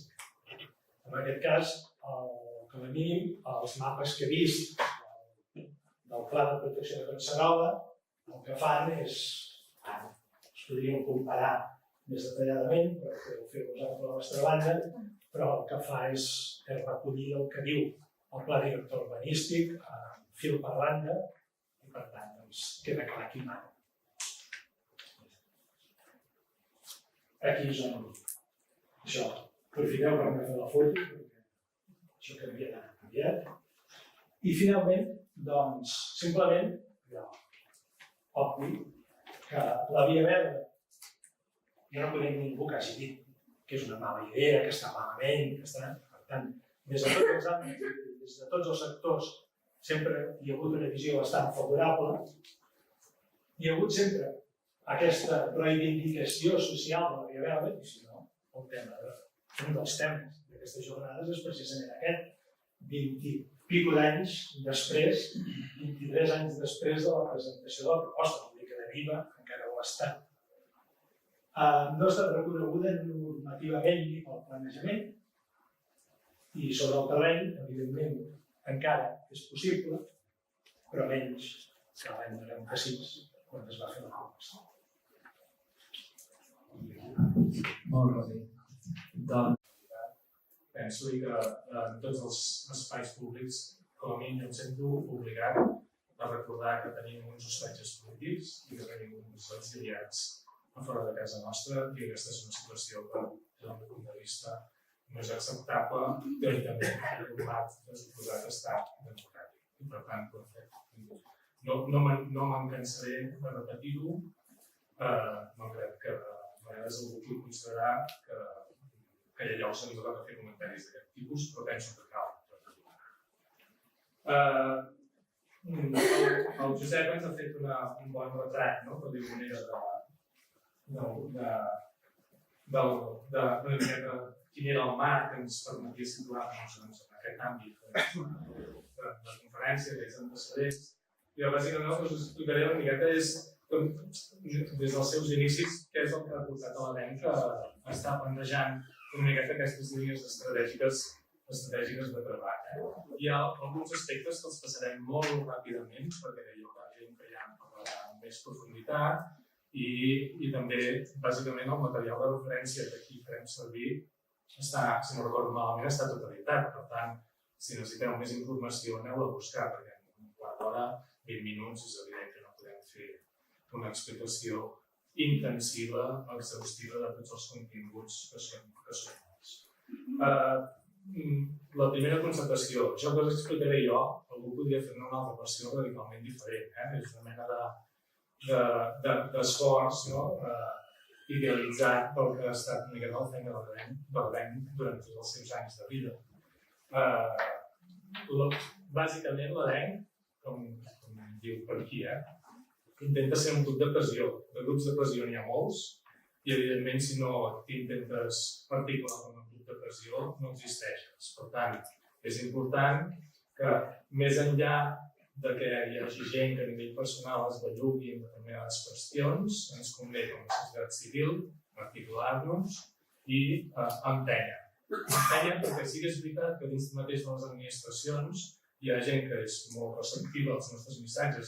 En aquest cas, com a mínim, els mapes que he vist del Pla de Protecció de Collserola, el que fan és, es podrien comparar més detalladament, però podeu fer vosaltres a la vostra banda, però el que fa és recollir el que diu el Pla Director Urbanístic, fil per randa, i per tant doncs, queda clar qui mana. Aquí és on això. Aprofiteu per fer la foto, perquè això canvia canviat. I finalment, doncs, simplement, obvi, que la Via Verda, jo no conec ningú que hagi dit que és una mala idea, que està malament, que està... Per tant, des de tots els àmbits, des de tots els sectors, sempre hi ha hagut una visió bastant favorable. Hi ha hagut sempre aquesta reivindicació social de la Via Verda, i si no, un dels temes d'aquestes jornades és precisament aquest, 20 i pico d'anys després, 23 anys després de la presentació de la proposta, vol dir que de viva encara ho està. No ha estat reconeguda normativament ni pel planejament, i sobre el terreny, evidentment, encara és possible, però menys que l'any 96, quan es va fer la proposta. Molt bé. Doncs penso que en tots els espais públics, com a mínim, em sento obligat a recordar que tenim uns hostatges polítics i que tenim uns exiliats a fora de casa nostra, i aquesta és una situació que, des del meu punt de vista, no és acceptable, però també ha format de suposat estat democràtic. I per tant, no me'n cansaré de repetir-ho, malgrat que a vegades algú pugui considerar que hi ha llocs on ens ha de fer comentaris d'aquest tipus, però penso que cal repetir-ho. El Josep ens ha fet un bon retrat, no?, per dir-ho manera, de quin era el marc que ens permetia situar-nos en aquest àmbit de conferència, d'aquests antecedents. I bàsicament el que us explicaré una miqueta és, des dels seus inicis, què és el que ha portat a l'ENC a estar plantejant una miqueta aquestes línies estratègiques de treball. Hi ha alguns aspectes que els passarem molt ràpidament, perquè jo la gent que ja en parlarà amb més profunditat, i també, bàsicament, el material de referència que aquí farem servir està, si no recordo malament, està totalitat. Per tant, si necessiteu més informació, aneu a buscar, perquè en un quart d'hora, 20 minuts, és evident que no podem fer una explicació intensiva, exhaustiva de tots els continguts que són molts. La primera constatació, això que us explicaré jo, algú podria fer-ne una altra versió radicalment diferent. És una mena d'esforç idealitzat pel que ha estat una mica la feina de l'ENC durant tots els seus anys de vida. Bàsicament, l'ENC, com diu per aquí, intenta ser un grup de pressió. De grups de pressió n'hi ha molts, i evidentment si no t'intentes particular com a grup de pressió no existeixes. Per tant, és important que més enllà de que hi hagi gent que a nivell personal es bellugui en determinades qüestions, ens convé com a societat civil articular-nos i empènyer. Empènyer perquè sí que és veritat que dins mateix de les administracions hi ha gent que és molt receptiva als nostres missatges.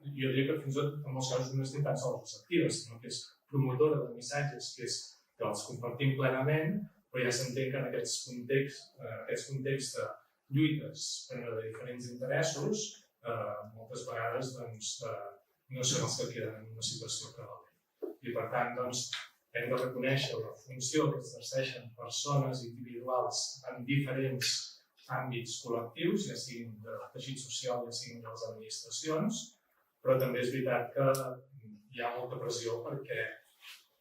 Jo diria que fins i tot en molts casos no és ni tan sols receptiva, sinó que és promotora de missatges, que els compartim plenament, però ja s'entén que en aquests contexts de lluites de diferents interessos, moltes vegades no són els que queden en una situació prevalent. I per tant, hem de reconèixer la funció que exerceixen persones individuals en diferents àmbits col·lectius, ja siguin de teixit social, ja siguin de les administracions, però també és veritat que hi ha molta pressió perquè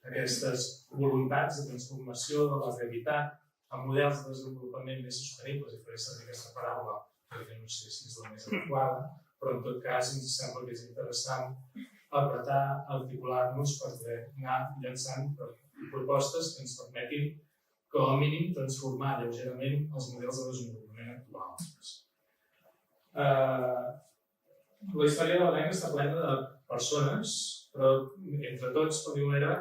aquestes voluntats de transformació de la realitat a models de desenvolupament més sostenibles, i faré servir aquesta paraula perquè no sé si és la més adequada, però en tot cas ens sembla que és interessant apretar, articular-nos per anar llançant propostes que ens permetin, com a mínim, transformar lleugerament els models de desenvolupament actuals. La història de l'ENC està plena de persones, però entre tots, per dir-ho manera,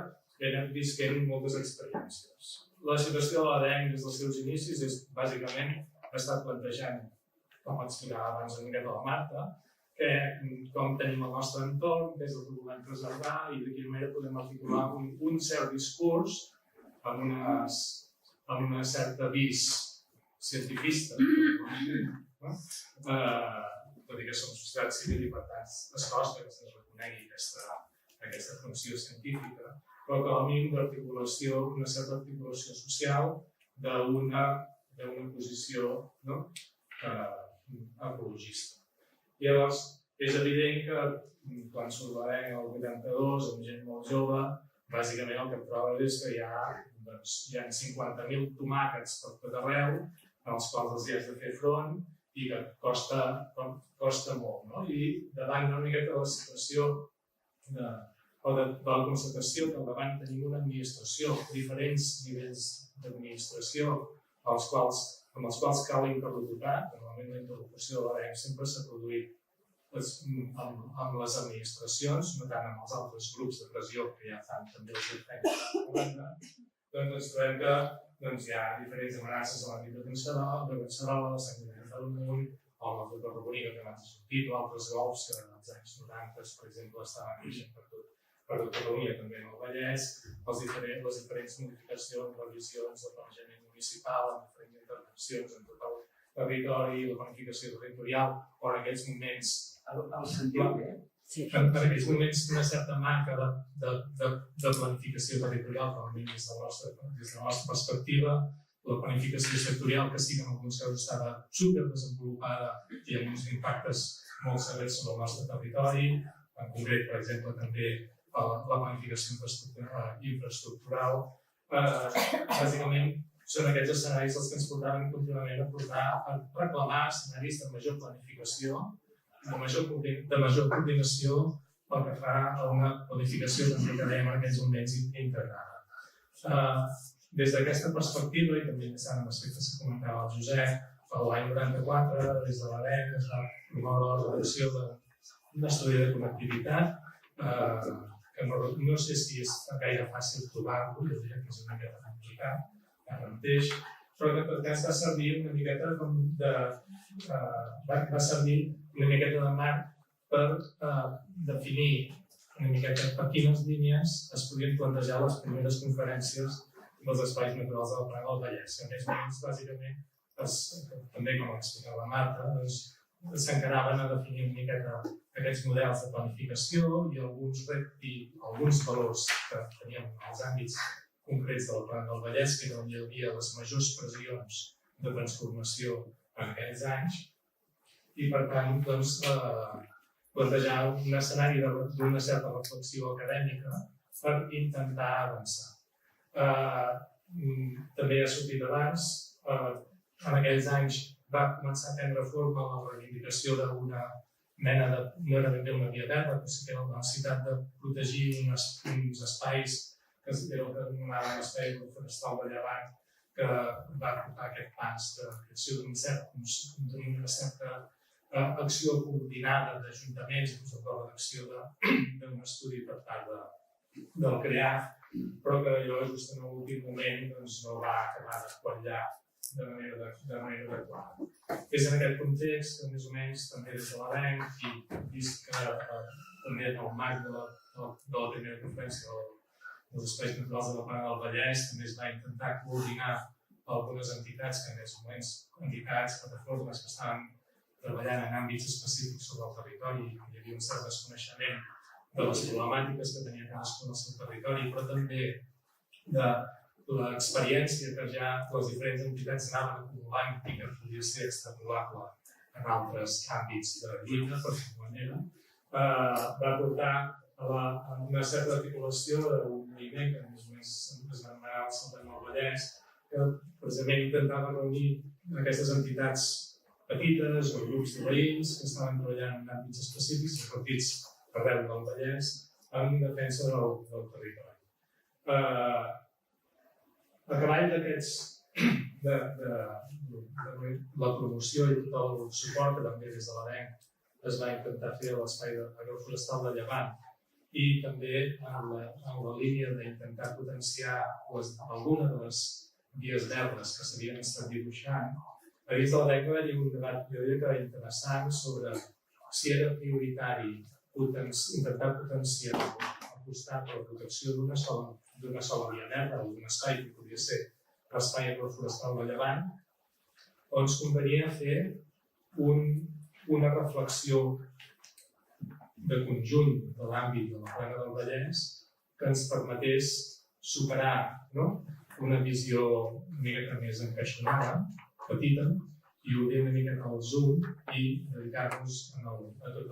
venen visquent moltes experiències. La situació de l'ENC des dels seus inicis bàsicament ha estat plantejant, com explicava abans una miqueta la Marta, com tenim el nostre entorn, què és el que volem preservar i de quina manera podem articular un cert discurs amb una certa vis cientifista, tot i que som societat civil i per tant es costa que se'ns reconegui aquesta funció científica, però com a mínim d'articulació, una certa articulació social d'una posició ecologista. I llavors, és evident que quan surt l'ENC el 82, amb gent molt jove, bàsicament el que em trobo és que hi ha 50.000 tomàquets per tot arreu, als quals els hi has de fer front i que costa molt. I davant una miqueta de la situació o de la constatació que al davant tenim una administració, diferents nivells d'administració amb els quals cal interlocutar. Normalment la interlocució de l'ENC sempre s'ha produït amb les administracions, no tant amb els altres grups de pressió que ja fan també el seu feina. Ens trobem que hi ha diferents amenaces a l'àmbit de Collserola, de Sant Llorenç del Munt, o el de Tarragona, que abans ha sortit, o altres golfs que als anys 90, per exemple, estaven creixent per tot Catalunya, també en el Vallès, les diferents modificacions, revisions del planejament municipal, amb diferents intervencions en tot el territori, la planificació territorial, o en aquests moments en aquells moments una certa manca de planificació territorial, com des de la nostra perspectiva, la planificació sectorial, que sí que en alguns casos estava superdesenvolupada i amb uns impactes molt severs sobre el nostre territori, en concret, per exemple, també la planificació infraestructural. Bàsicament, són aquests escenaris els que ens portaven contínuament a reclamar escenaris de major planificació, de major coordinació pel que fa a una planificació també que dèiem en aquells moments integrada. Des d'aquesta perspectiva, i també pensant en aspectes que comentava el Josep, l'any 94, des de l'ENC, es va promoure la redacció d'un estudi de connectivitat, que no sé si és gaire fàcil trobar-lo, jo diria que és una miqueta complicat, ara mateix, però que en tot cas va servir una miqueta de marc per definir una miqueta per quines línies es podien plantejar les primeres conferències dels espais naturals de la Plana del Vallès. En aquells moments, bàsicament, també com explicava la Marta, s'encaraven a definir una miqueta aquests models de planificació i alguns valors que tenien els àmbits concrets de la Plana del Vallès, que era on hi havia les majors pressions de transformació en aquells anys, i per tant plantejar un escenari d'una certa reflexió acadèmica per intentar avançar. També ha sortit abans, en aquells anys va començar a prendre forma la reivindicació d'una mena de, no era ben bé una via verda, però sí que era la necessitat de protegir uns espais que era el que anomenava l'espai forestal de Llevant, que va portar aquest pas de creació d'una certa acció coordinada d'ajuntaments, inclús de la redacció d'un estudi per part del CREAF, però que allò just en l'últim moment no va acabar de quallar de manera adequada. És en aquest context que més o menys també des de l'ABENC i vist que també en el marc de la primera conferència dels espais naturals de la Plana del Vallès també es va intentar coordinar algunes entitats que en aquests moments, entitats, plataformes que estaven treballant en àmbits específics sobre el territori i hi havia un cert desconeixement de les problemàtiques que tenia cadascun al seu territori, però també de l'experiència que ja les diferents entitats anaven acumulant i que podia ser extrapolable en altres àmbits de lluita, per alguna manera, va portar a una certa articulació d'un moviment que més o menys es va anomenar el Salvem el Vallès, que precisament intentava reunir aquestes entitats petites o grups de veïns que estaven treballant en àmbits específics repartits arreu del Vallès en defensa del territori. A cavall de la promoció i tot el suport que també des de l'ABENC es va intentar fer a l'espai agroforestal de Llevant i també en la línia d'intentar potenciar alguna de les vies verdes que s'havien estat dibuixant, a dins de l'ABENC va haver-hi un debat, jo diria que era interessant, sobre si era prioritari intentar potenciar apostar per la protecció d'una sola via verda o d'un espai que podria ser l'espai agroforestal de Llevant, o ens convenia fer una reflexió de conjunt de l'àmbit de la Plana del Vallès que ens permetés superar una visió una mica més encaixonada, petita, i obrir una mica el zoom i dedicar-nos a tot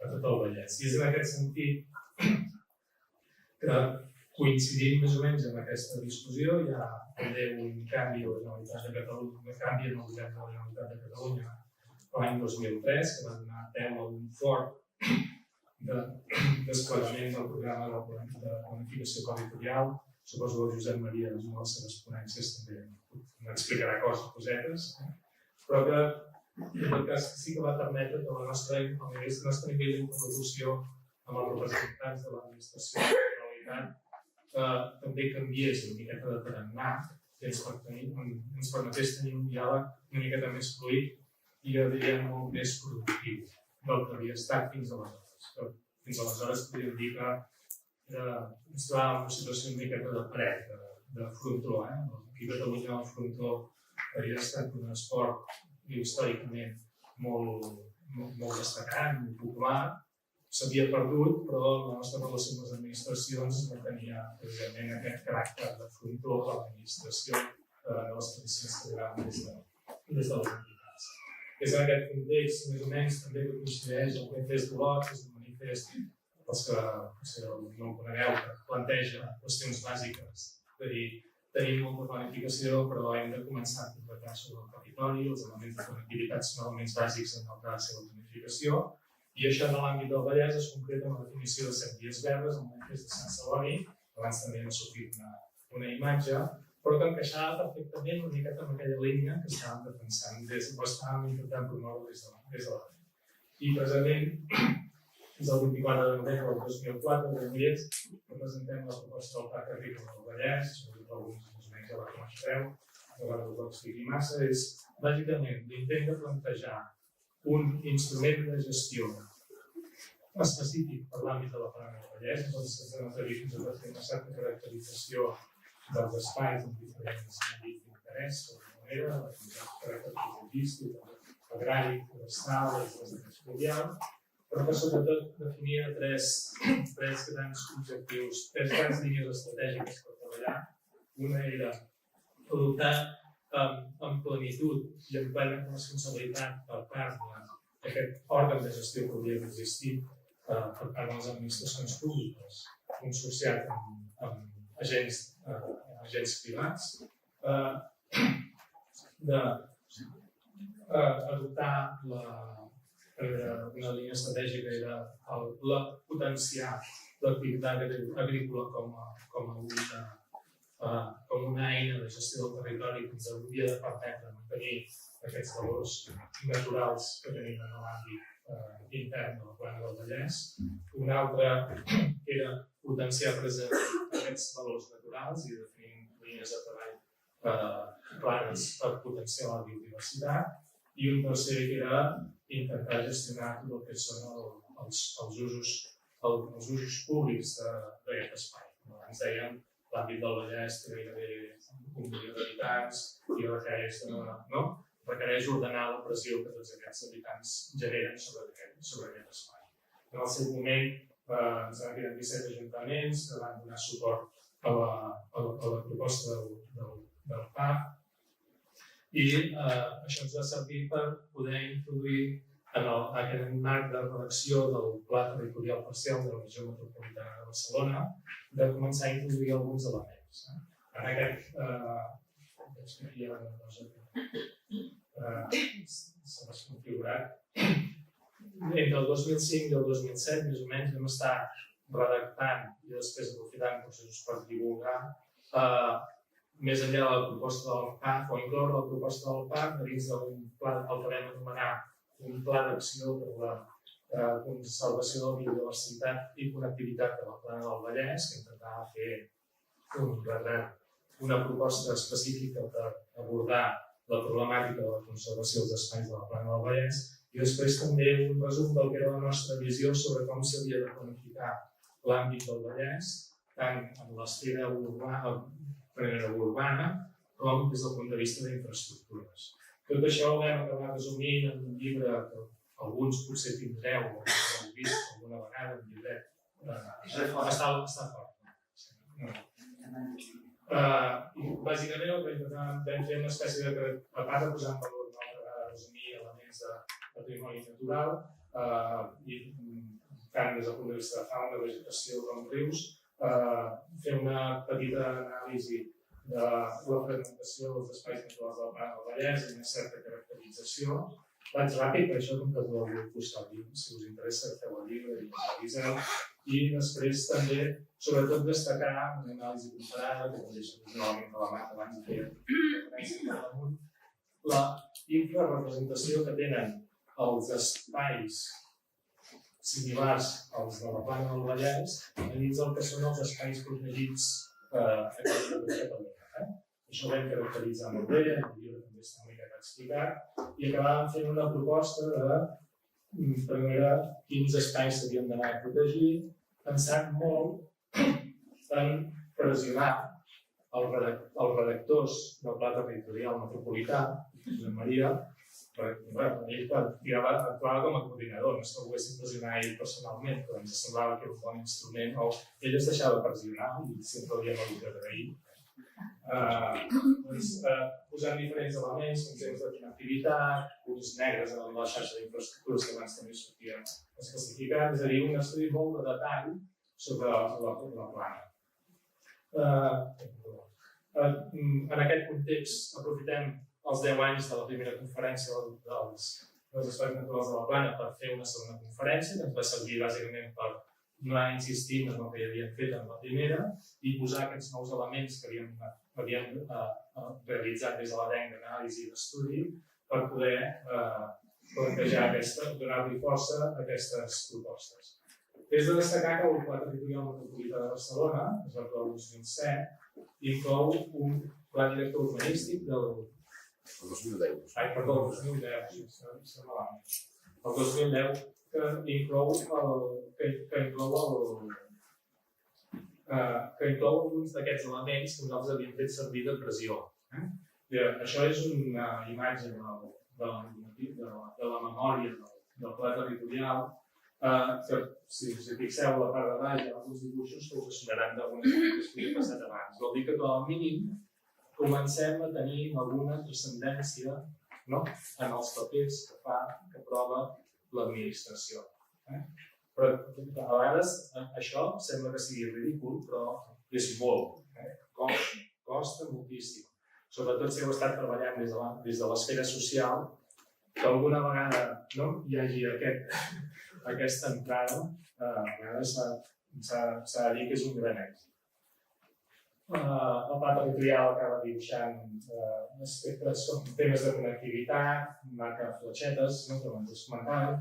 el Vallès. I és en aquest sentit que coincidint més o menys amb aquesta discussió hi ha també un canvi a la Generalitat de Catalunya, un canvi en el govern de la Generalitat de Catalunya l'any 2003, que va donar peu a un fort desplegament del programa de planificació territorial. Suposo que Josep Maria, en una de les seves ponències, també m'explicarà cosetes, però que en tot cas sí que va permetre que el nostre nivell d'interlocució amb els representants de l'administració de la Generalitat també canviés una miqueta de tarannà i ens permetés tenir un diàleg una miqueta més fluid i jo diria molt més productiu del que havia estat fins aleshores. Fins aleshores podríem dir que ens trobàvem en una situació una miqueta de fred, de frontó. Aquí a Catalunya el frontó havia estat un esport històricament molt destacat, molt popular. S'havia perdut, però la nostra relació amb les administracions mantenia precisament aquest caràcter de frontó de l'administració de les tradicions que arribaven des de les entitats. És en aquest context, més o menys, també que coincideix el manifest d'Olot, que és un manifest, els que no ho conegueu, que planteja qüestions bàsiques, de dir, tenim molta planificació, però hem de començar a concretar sobre el territori, els elements de connectivitat són elements bàsics en el que ha de ser la planificació, i això en l'àmbit del Vallès es concreta en la definició de 7 vies verdes, el manifest de Sant Celoni, abans també ha sortit una imatge, però que encaixava perfectament una miqueta en aquella línia que estàvem defensant, o estàvem intentant promoure des de la línia. I precisament, fins al 24 de novembre del 2004, a Granollers, presentem la proposta del Parc Agrícola del Vallès, sobretot alguns més o menys ja la coneixereu, no ho expliqui massa, és bàsicament l'intent de plantejar un instrument de gestió específic per l'àmbit de la Plana del Vallès. Nosaltres ens hem atrevit fins a fer una certa caracterització dels espais amb diferents àmbits d'interès, d'alguna manera, de caràcter paisatgístic, agrari, forestal, fluvial, però que sobretot definia tres grans objectius, tres grans línies estratègiques per treballar. Una era adoptar amb plenitud i amb plena responsabilitat per part d'aquest òrgan de gestió que hauria d'existir per part de les administracions públiques, consorciat amb agents privats, d'adoptar una línia estratègica era potenciar l'activitat agrícola com una eina de gestió del territori que ens hauria de permetre mantenir aquests valors naturals que tenim en l'àmbit intern de la Plana del Vallès. Una altra era potenciar aquests valors naturals i definir línies de treball clares per potenciar la biodiversitat. I un tercer que era intentar gestionar tot el que són els usos públics d'aquest espai. Com abans dèiem, l'àmbit del Vallès té gairebé 1 milió d'habitants i requereix ordenar la pressió que tots aquests habitants generen sobre aquest espai. En el seu moment ens han quedat 17 ajuntaments que van donar suport a la proposta del PAC i això ens va servir per poder introduir en aquest marc de redacció del Pla Territorial Parcial de la Regió Metropolitana de Barcelona, de començar a introduir alguns elements. En aquest, veig que hi ha una cosa que s'ha desconfigurat. Entre el 2005 i el 2007, més o menys, vam estar redactant i després aprofitant processos per divulgar més enllà de la proposta del PAC o incloure la proposta del PAC dins d'un pla, el que vam anomenar un pla d'acció per la conservació de la biodiversitat i connectivitat de la Plana del Vallès, que intentava fer una proposta específica per abordar la problemàtica de la conservació dels espais de la Plana del Vallès i després també un resum del que era la nostra visió sobre com s'havia de planificar l'àmbit del Vallès, tant en l'esfera urbana com des del punt de vista d'infraestructures. Tot això ho vam acabar resumint en un llibre que alguns potser tindreu o heu vist alguna vegada, un llibret. Està fort. I bàsicament el que vam fer una espècie de, a part de posar en valor una altra vegada, resumir elements de patrimoni natural i tant des del punt de vista de fauna, vegetació com rius, fer una petita anàlisi de la fragmentació dels espais naturals de la Plana del Vallès i una certa caracterització. Vaig ràpid, per això com que ho heu posat, si us interessa, feu el llibre i reviseu. I després també, sobretot, destacar una anàlisi comparada, que també és un element que la Marta abans feia la infrarrepresentació que tenen els espais similars als de la Plana del Vallès dins el que són els espais protegits a Catalunya. Això ho vam caracteritzar molt bé, el llibre també està una mica explicat, i acabàvem fent una proposta de, primera, quins espais s'havien d'anar a protegir, pensant molt en pressionar els redactors del Pla Territorial Metropolità, Josep Maria, ell actuava com a coordinador, no és que ho haguessin pressionar ell personalment, però ens semblava que era un bon instrument, o ell es deixava pressionar i sempre hauríem hagut d'agrair. Posant diferents elements, com temps de connectivitat, punts negres en la xarxa d'infraestructures que abans també sortia especificat, és a dir, un estudi molt de detall sobre la plana. En aquest context aprofitem els 10 anys de la primera conferència dels espais naturals de la Plana per fer una segona conferència, que ens va servir bàsicament per anar insistint en el que ja havíem fet en la primera i posar aquests nous elements que havíem realitzat des de l'ADENC d'anàlisi i d'estudi per poder plantejar donar-li força a aquestes propostes. És de destacar que el Pla Territorial Metropolità de Barcelona, que es va aprovar el 2007, inclou un pla director urbanístic del 2010. El 2010 que inclou alguns d'aquests elements que nosaltres havíem fet servir de pressió. Això és una imatge de la memòria del pla territorial, que si us fixeu a la part de baix hi ha alguns dibuixos que us sonaran d'algunes coses que he passat abans. Vol dir que com a mínim comencem a tenir alguna transcendència, no?, en els papers que aprova l'administració. Però a vegades això sembla que sigui ridícul, però és molt. Costa moltíssim. Sobretot si heu estat treballant des de l'esfera social, que alguna vegada hi hagi aquesta entrada, a vegades s'ha de dir que és un gran èxit. El pla territorial acaba dibuixant aspectes com temes de connectivitat, marca fletxetes, que abans es comentaven.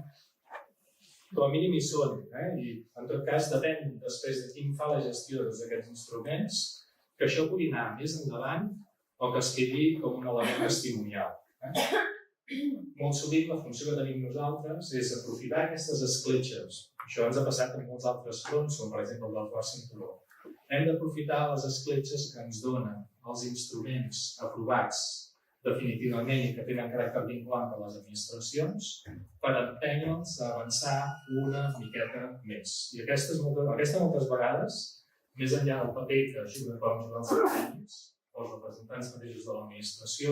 Com a mínim hi són, i en tot cas depèn després de qui fa la gestió d'aquests instruments, que això pugui anar més endavant o que es quedi com un element testimonial. Molt sovint la funció que tenim nosaltres és aprofitar aquestes escletxes. Això ens ha passat en molts altres fronts, com per exemple el del quart cinturó. Hem d'aprofitar les escletxes que ens donen els instruments aprovats definitivament i que tenen caràcter vinculant per les administracions per empènyer-los a avançar una miqueta més. I aquesta moltes vegades, més enllà del paper que juguen com els tècnics o els representants mateixos de l'administració,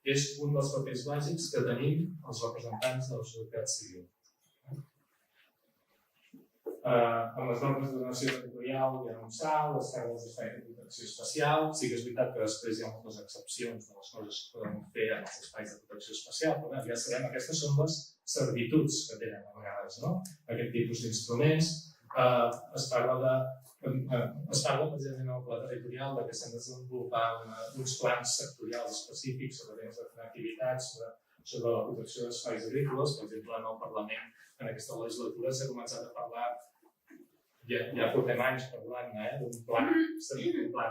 és un dels papers bàsics que tenim els representants de la societat civil. Amb les normes d'ordenació territorial hi ha un salt, les cartes d'espai de protecció especial. Sí que és veritat que després hi ha moltes excepcions de les coses que podem fer en els espais de protecció especial, però ja sabem, aquestes són les servituds que tenen a vegades, aquest tipus d'instruments. Es parla precisament en el pla territorial que s'han de desenvolupar uns plans sectorials específics sobre temes de connectivitat, sobre la protecció d'espais agrícoles. Per exemple, en el Parlament, en aquesta legislatura, s'ha començat a parlar, ja portem anys parlant d'un pla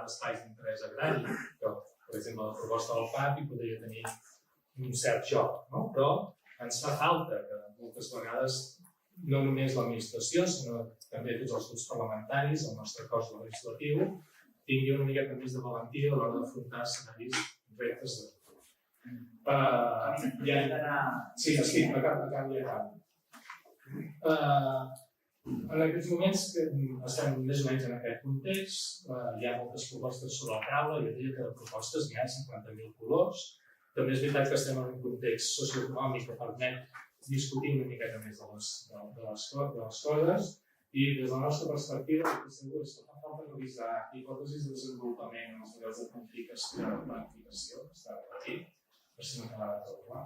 d'espais d'interès agrari, que, per exemple, la proposta del PAP hi podria tenir un cert joc, però ens fa falta que moltes vegades no només l'administració, sinó també tots els grups parlamentaris, el nostre cos legislatiu, tingui una miqueta més de valentia a l'hora d'afrontar escenaris reptes de futur. Sí, estic, acabo. En aquests moments que estem més o menys en aquest context, hi ha moltes propostes sobre la taula, jo diria que de propostes n'hi ha 50.000 colors. També és veritat que estem en un context socioeconòmic que permet discutir una miqueta més de les coses, i des de la nostra perspectiva el que segur és que fa falta revisar hipòtesis de desenvolupament en els models de planificació, que està aquí, per si no quedava tot clar.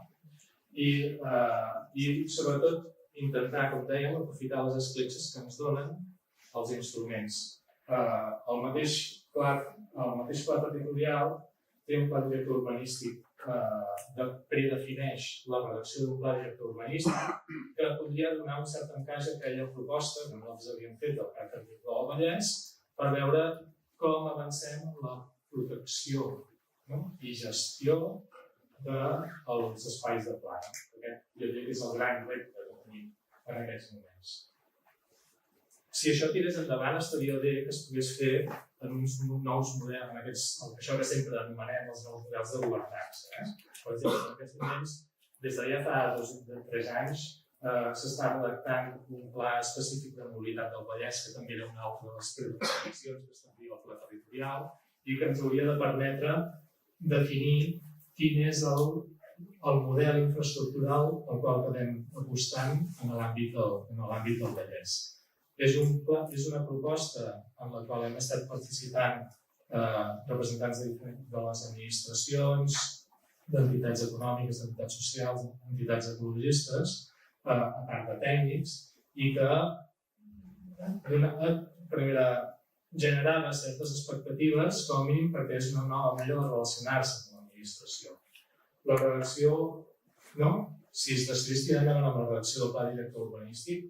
I sobretot intentar, com dèiem, aprofitar les escletxes que ens donen els instruments. El mateix pla territorial té un pla director urbanístic que predefineix la redacció d'un pla director urbanístic que podria donar un cert encaix a aquella proposta que nosaltres havíem fet del Pacte del Vallès per veure com avancem en la protecció i gestió dels espais de plana. Jo diria que és el gran repte que tenim en aquests moments. Si això tirés endavant, estaria bé que es pogués fer en uns nous models, això que sempre anomenem els nous models de governança. Per exemple, en aquests moments, des de ja fa 2 o 3 anys, s'està redactant un pla específic de mobilitat del Vallès, que també era una altra de les preocupacions que establia el pla territorial, i que ens hauria de permetre definir quin és el model infraestructural al qual podem apostant en l'àmbit del Vallès. És una proposta en la qual hem estat participant representants de les administracions, d'entitats econòmiques, d'entitats socials, d'entitats ecologistes, a part de tècnics, i que generava certes expectatives, com a mínim perquè és una nova manera de relacionar-se amb l'administració. La redacció, si es decidís tirar endavant amb la redacció del pla director urbanístic,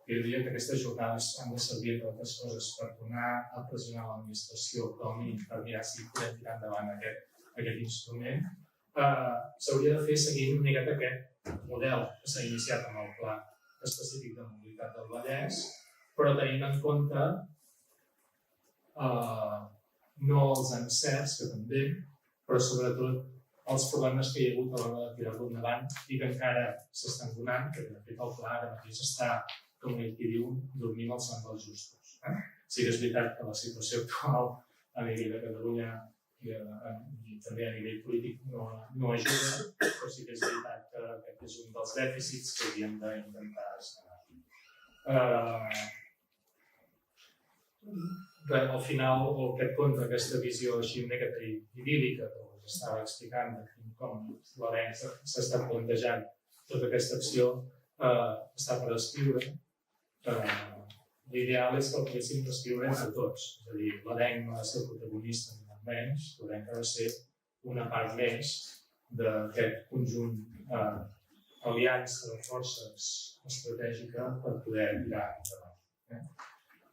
jo diria que aquestes jornades han de servir, entre altres coses, per tornar a pressionar l'administració, com a mínim per mirar si podem tirar endavant aquest instrument, s'hauria de fer seguint una miqueta aquest model que s'ha iniciat amb el pla específic de mobilitat del Vallès, però tenint en compte no els encerts, que també, però sobretot els problemes que hi ha hagut a l'hora de tirar-lo endavant i que encara s'estan donant, que de fet el pla ara mateix està, com ell diu, dormint al son dels justos. Sí que és veritat que la situació actual a nivell de Catalunya i també a nivell polític no ajuda, però sí que és veritat que aquest és un dels dèficits que hauríem d'intentar esmenar. Al final, aquest contra aquesta visió així una miqueta idíl·lica que us estava explicant de com l'ADN s'ha estat plantejant tota aquesta acció està per escriure. L'ideal és que el poguéssim escriure entre tots, és a dir, l'ADN no ha de ser el protagonista ni molt menys, l'ADN ha de ser una part més d'aquest conjunt aliança de forces estratègica per poder tirar endavant.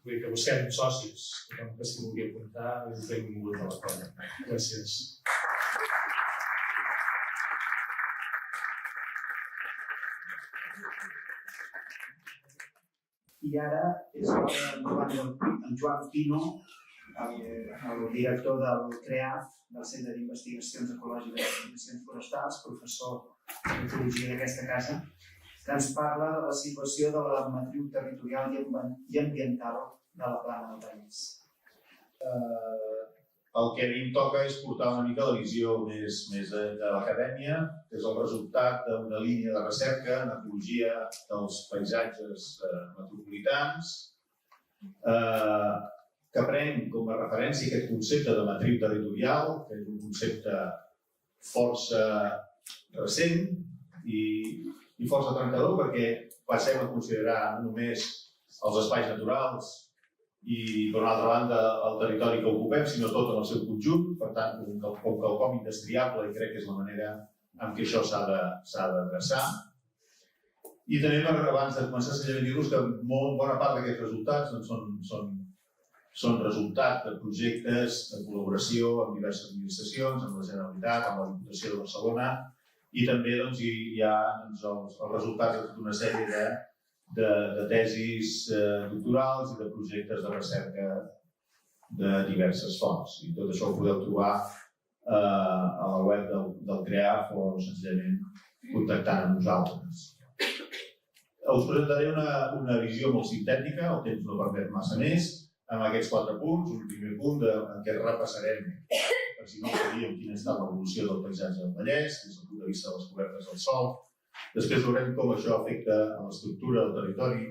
Vull dir que busquem socis, tothom que s'hi vulgui apuntar és benvingut a la colla. Gràcies. I ara és en Joan Pino, el director del CREAF, del Centre d'Investigacions Ecològiques i Investigacions Forestals, professor d'Ecologia d'aquesta casa, que ens parla de la situació de la matriu territorial i ambiental de la Plana del Vallès. El que a mi em toca és portar una mica la visió més de l'acadèmia, que és el resultat d'una línia de recerca en ecologia dels paisatges metropolitans, que pren com a referència aquest concepte de matriu territorial, que és un concepte força recent i força trencador, perquè passem a considerar només els espais naturals i, per una altra banda, el territori que ocupem, sinó tot en el seu conjunt, per tant, com quelcom indestriable, i crec que és la manera en què això s'ha d'adreçar. I també, abans de començar, seria dir-vos que molt bona part d'aquests resultats són resultat de projectes de col·laboració amb diverses administracions, amb la Generalitat, amb la Diputació de Barcelona, i també hi ha els resultats de tota una sèrie de tesis doctorals i de projectes de recerca de diverses fonts. I tot això ho podeu trobar a la web del CREAF o senzillament contactant amb nosaltres. Us presentaré una visió molt sintètica, el temps no permet massa més, amb aquests 4 punts. Un primer punt en què repassarem, per si no sabíem quina ha estat l'evolució del paisatge del Vallès, des del punt de vista de les cobertes del sòl. Després veurem com això afecta a l'estructura del territori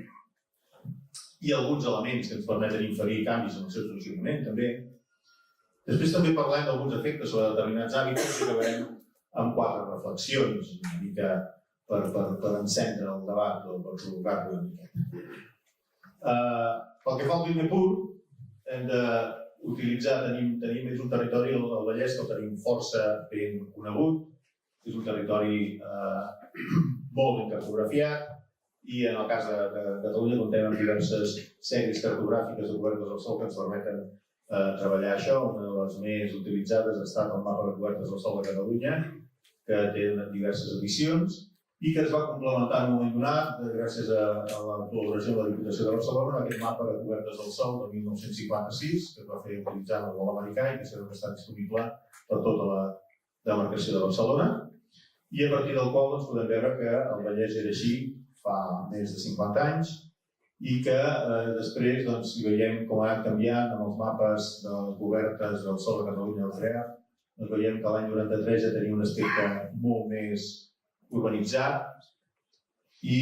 i alguns elements que ens permeten inferir canvis en el seu funcionament, també. Després també parlem d'alguns efectes sobre determinats hàbitats i acabarem amb 4 reflexions, una mica per encendre el debat o per provocar-lo una miqueta. Pel que fa al primer punt, hem d'utilitzar, tenim més un territori, el Vallès, que el tenim força ben conegut. És un territori molt ben cartografiat i en el cas de Catalunya comptem amb diverses sèries cartogràfiques de cobertes del sòl que ens permeten treballar això. Una de les més utilitzades ha estat el mapa de cobertes del sòl de Catalunya, que té diverses edicions i que es va complementar en un moment donat gràcies a la col·laboració amb la Diputació de Barcelona, aquest mapa de cobertes del sòl de 1956, que es va fer utilitzant el vol americà i que està disponible per tota la demarcació de Barcelona, i a partir del qual podem veure que el Vallès era així fa més de 50 anys i que després hi veiem com ha anat canviant amb els mapes de cobertes del sòl de Catalunya del CREAF. Veiem que l'any 93 ja tenia un aspecte molt més urbanitzat i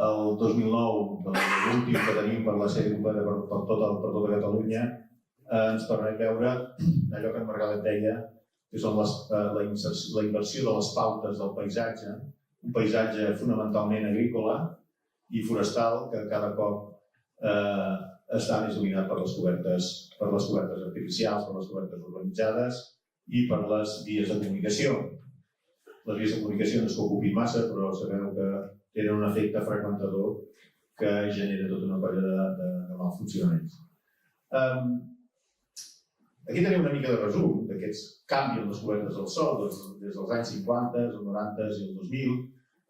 el 2009, l'últim que tenim per la sèrie completa per tota Catalunya, ens permet veure allò que en Margalet deia, que són la inversió de les pautes del paisatge, un paisatge fonamentalment agrícola i forestal que cada cop està més dominat per les cobertes artificials, per les cobertes urbanitzades i per les vies de comunicació. Les vies de comunicació no es preocupin massa, però sabeu que tenen un efecte fragmentador que genera tota una colla de malfuncionaments. Aquí tenim una mica de resum d'aquests canvis en les cobertes del sòl des dels anys 50, els 90 i el 2000.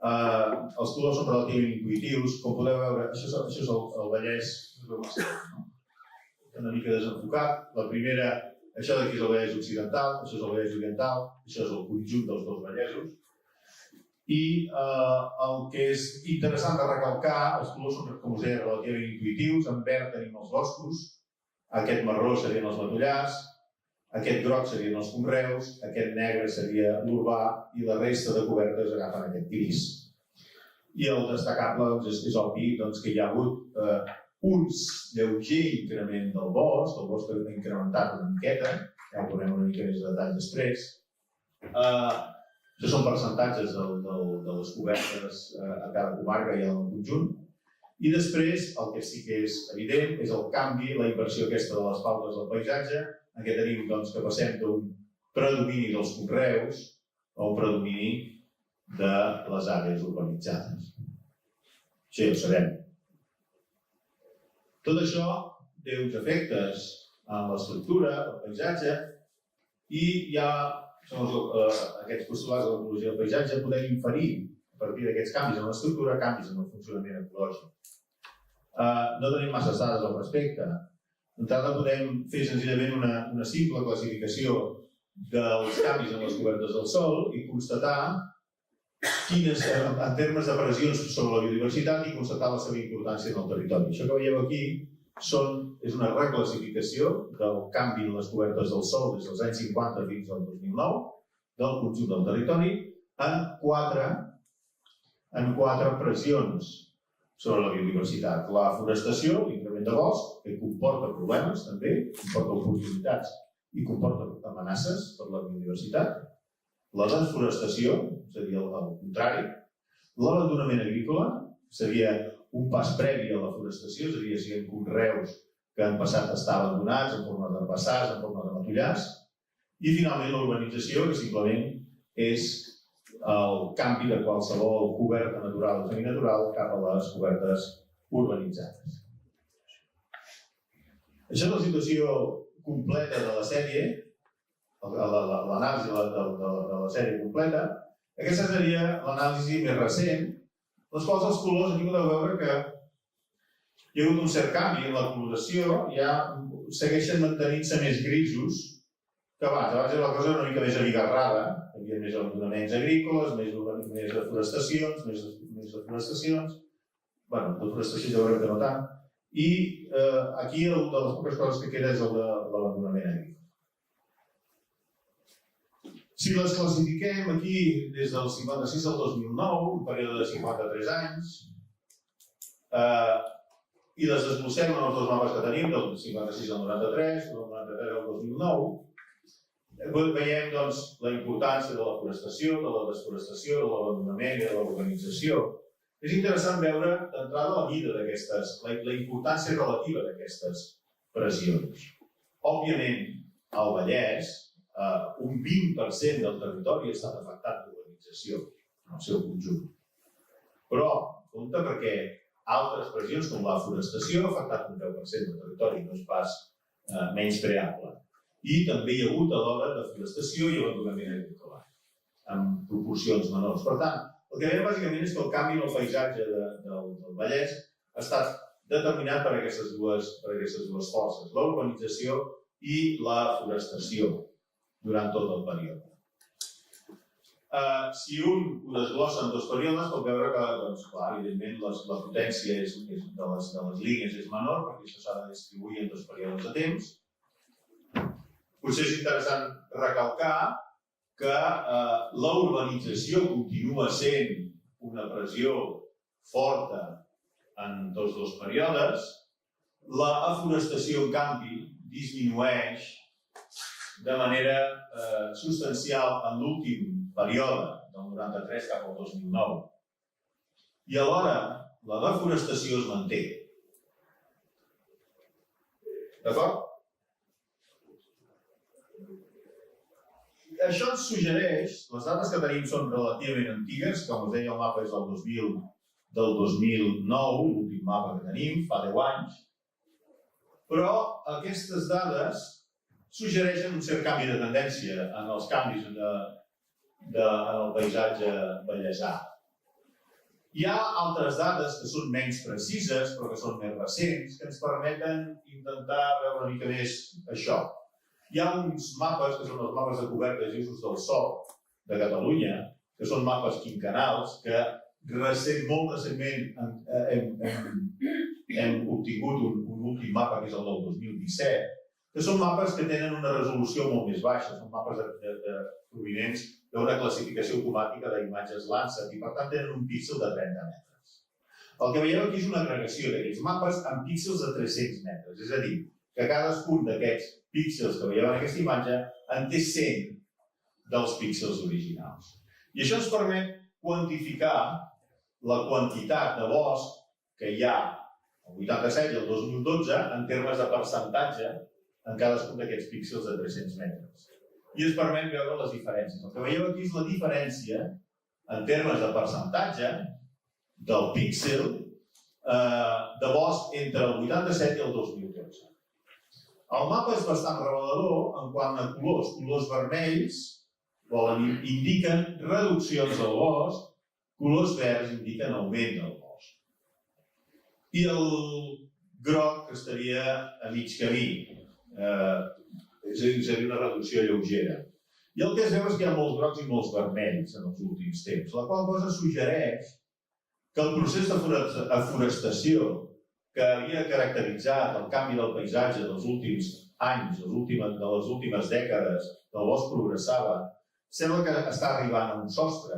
Els colors són relativament intuitius, com podeu veure, això és el Vallès, una mica desenfocat. La primera, això d'aquí és el Vallès Occidental, això és el Vallès Oriental, això és el conjunt dels dos Vallesos. I el que és interessant de recalcar, els colors són, com us deia, relativament intuitius. En verd tenim els boscos, aquest marró serien els matollars, aquest groc serien els conreus, aquest negre seria l'urbà i la resta de cobertes agafen aquest gris. I el destacable és obvi que hi ha hagut un lleuger increment del bosc, el bosc ha incrementat una miqueta, ja veurem una mica més de detall després. Això són percentatges de les cobertes a cada comarca i al conjunt. I després, el que sí que és evident és el canvi, la inversió aquesta de les pautes del paisatge, en què tenim que passem d'un predomini dels conreus a un predomini de les àrees urbanitzades. Això ja ho sabem. Tot això té uns efectes en l'estructura, el paisatge, i ja, segons aquests postulats de l'ecologia del paisatge, podem inferir, a partir d'aquests canvis en l'estructura, canvis en el funcionament ecològic. No tenim massa dades al respecte. D'entrada podem fer senzillament una simple classificació dels canvis en les cobertes del sòl i constatar quines, en termes de pressions sobre la biodiversitat, i constatar la seva importància en el territori. Això que veieu aquí és una reclassificació del canvi en les cobertes del sòl des dels anys 50 fins al 2009 del conjunt del territori en quatre pressions sobre la biodiversitat. La forestació, l'increment de bosc, que comporta problemes també, comporta oportunitats i comporta amenaces per la biodiversitat. La desforestació, seria el contrari. L'abandonament agrícola seria un pas previ a la forestació, seria si hi ha conreus que han passat a estar abandonats en forma d'herbassars, en forma de matollars. I finalment la urbanització, que simplement és el canvi de qualsevol coberta natural o seminatural cap a les cobertes urbanitzades. Això és la situació completa de la sèrie, l'anàlisi de la sèrie completa. Aquesta seria l'anàlisi més recent, les quals els colors, aquí podeu veure que hi ha hagut un cert canvi en la coloració, ja segueixen mantenint-se més grisos que abans. Abans la cosa era una mica més abigarrada, hi havia més abandonaments agrícoles, més deforestacions, bueno, deforestació ja veurem que no tant, i aquí una de les poques coses que queda és el de l'abandonament agrícola. Si les classifiquem aquí des del 56 al 2009, un període de 53 anys, i les desglossem en els dos mapes que tenim, del 56 al 93, del 93 al 2009, veiem la importància de la forestació, de la desforestació, de l'abandonament i de la urbanització. És interessant veure d'entrada la mida d'aquestes, la importància relativa d'aquestes pressions. Òbviament, al Vallès, un 20% del territori ha estat afectat d'urbanització en el seu conjunt. Però, compte perquè altres pressions, com la forestació, ha afectat un 10% del territori, no és pas menyspreable. I també hi ha hagut alhora desforestació i abandonament agrícola, en proporcions menors. Per tant, el que veiem bàsicament és que el canvi en el paisatge del Vallès ha estat determinat per aquestes dues forces, la urbanització i la forestació durant tot el període. Si un ho desglossa en dos períodes, pot veure que, evidentment, la potència de les línies és menor, perquè això s'ha de distribuir en dos períodes de temps. Potser és interessant recalcar que la urbanització continua sent una pressió forta en tots dos períodes. La afforestació, en canvi, disminueix de manera substancial en l'últim període, del 93 cap al 2009. I alhora, la desforestació es manté. D'acord? Això ens suggereix, les dades que tenim són relativament antigues, com us deia, el mapa és del 2009, l'últim mapa que tenim, fa 10 anys, però aquestes dades suggereixen un cert canvi de tendència en els canvis en el paisatge vallesà. Hi ha altres dades que són menys precises, però que són més recents, que ens permeten intentar veure una mica més això. Hi ha uns mapes, que són els mapes de cobertes i usos del sòl de Catalunya, que són mapes quinquennals, que molt recentment hem obtingut un últim mapa, que és el del 2017, que són mapes que tenen una resolució molt més baixa, són mapes provinents d'una classificació automàtica d'imatges Landsat i, per tant, tenen un píxel de 30 metres. El que veieu aquí és una agregació d'aquests mapes amb píxels de 300 metres, és a dir, que cadascun d'aquests píxels que veieu en aquesta imatge en té 100 dels píxels originals. I això ens permet quantificar la quantitat de bosc que hi ha el 87 i el 2012 en termes de percentatge en cadascun d'aquests píxels de 300 metres. I ens permet veure les diferències. El que veieu aquí és la diferència en termes de percentatge del píxel de bosc entre el 87 i el 2012. El mapa és bastant revelador en quant a colors. Colors vermells indiquen reduccions del bosc, colors verds indiquen augment del bosc. I el groc estaria a mig camí, és a dir, seria una reducció lleugera. I el que es veu és que hi ha molts grocs i molts vermells en els últims temps, la qual cosa suggereix que el procés de afforestació que havia caracteritzat el canvi del paisatge dels últims anys, de les últimes dècades, del bosc progressava, sembla que està arribant a un sostre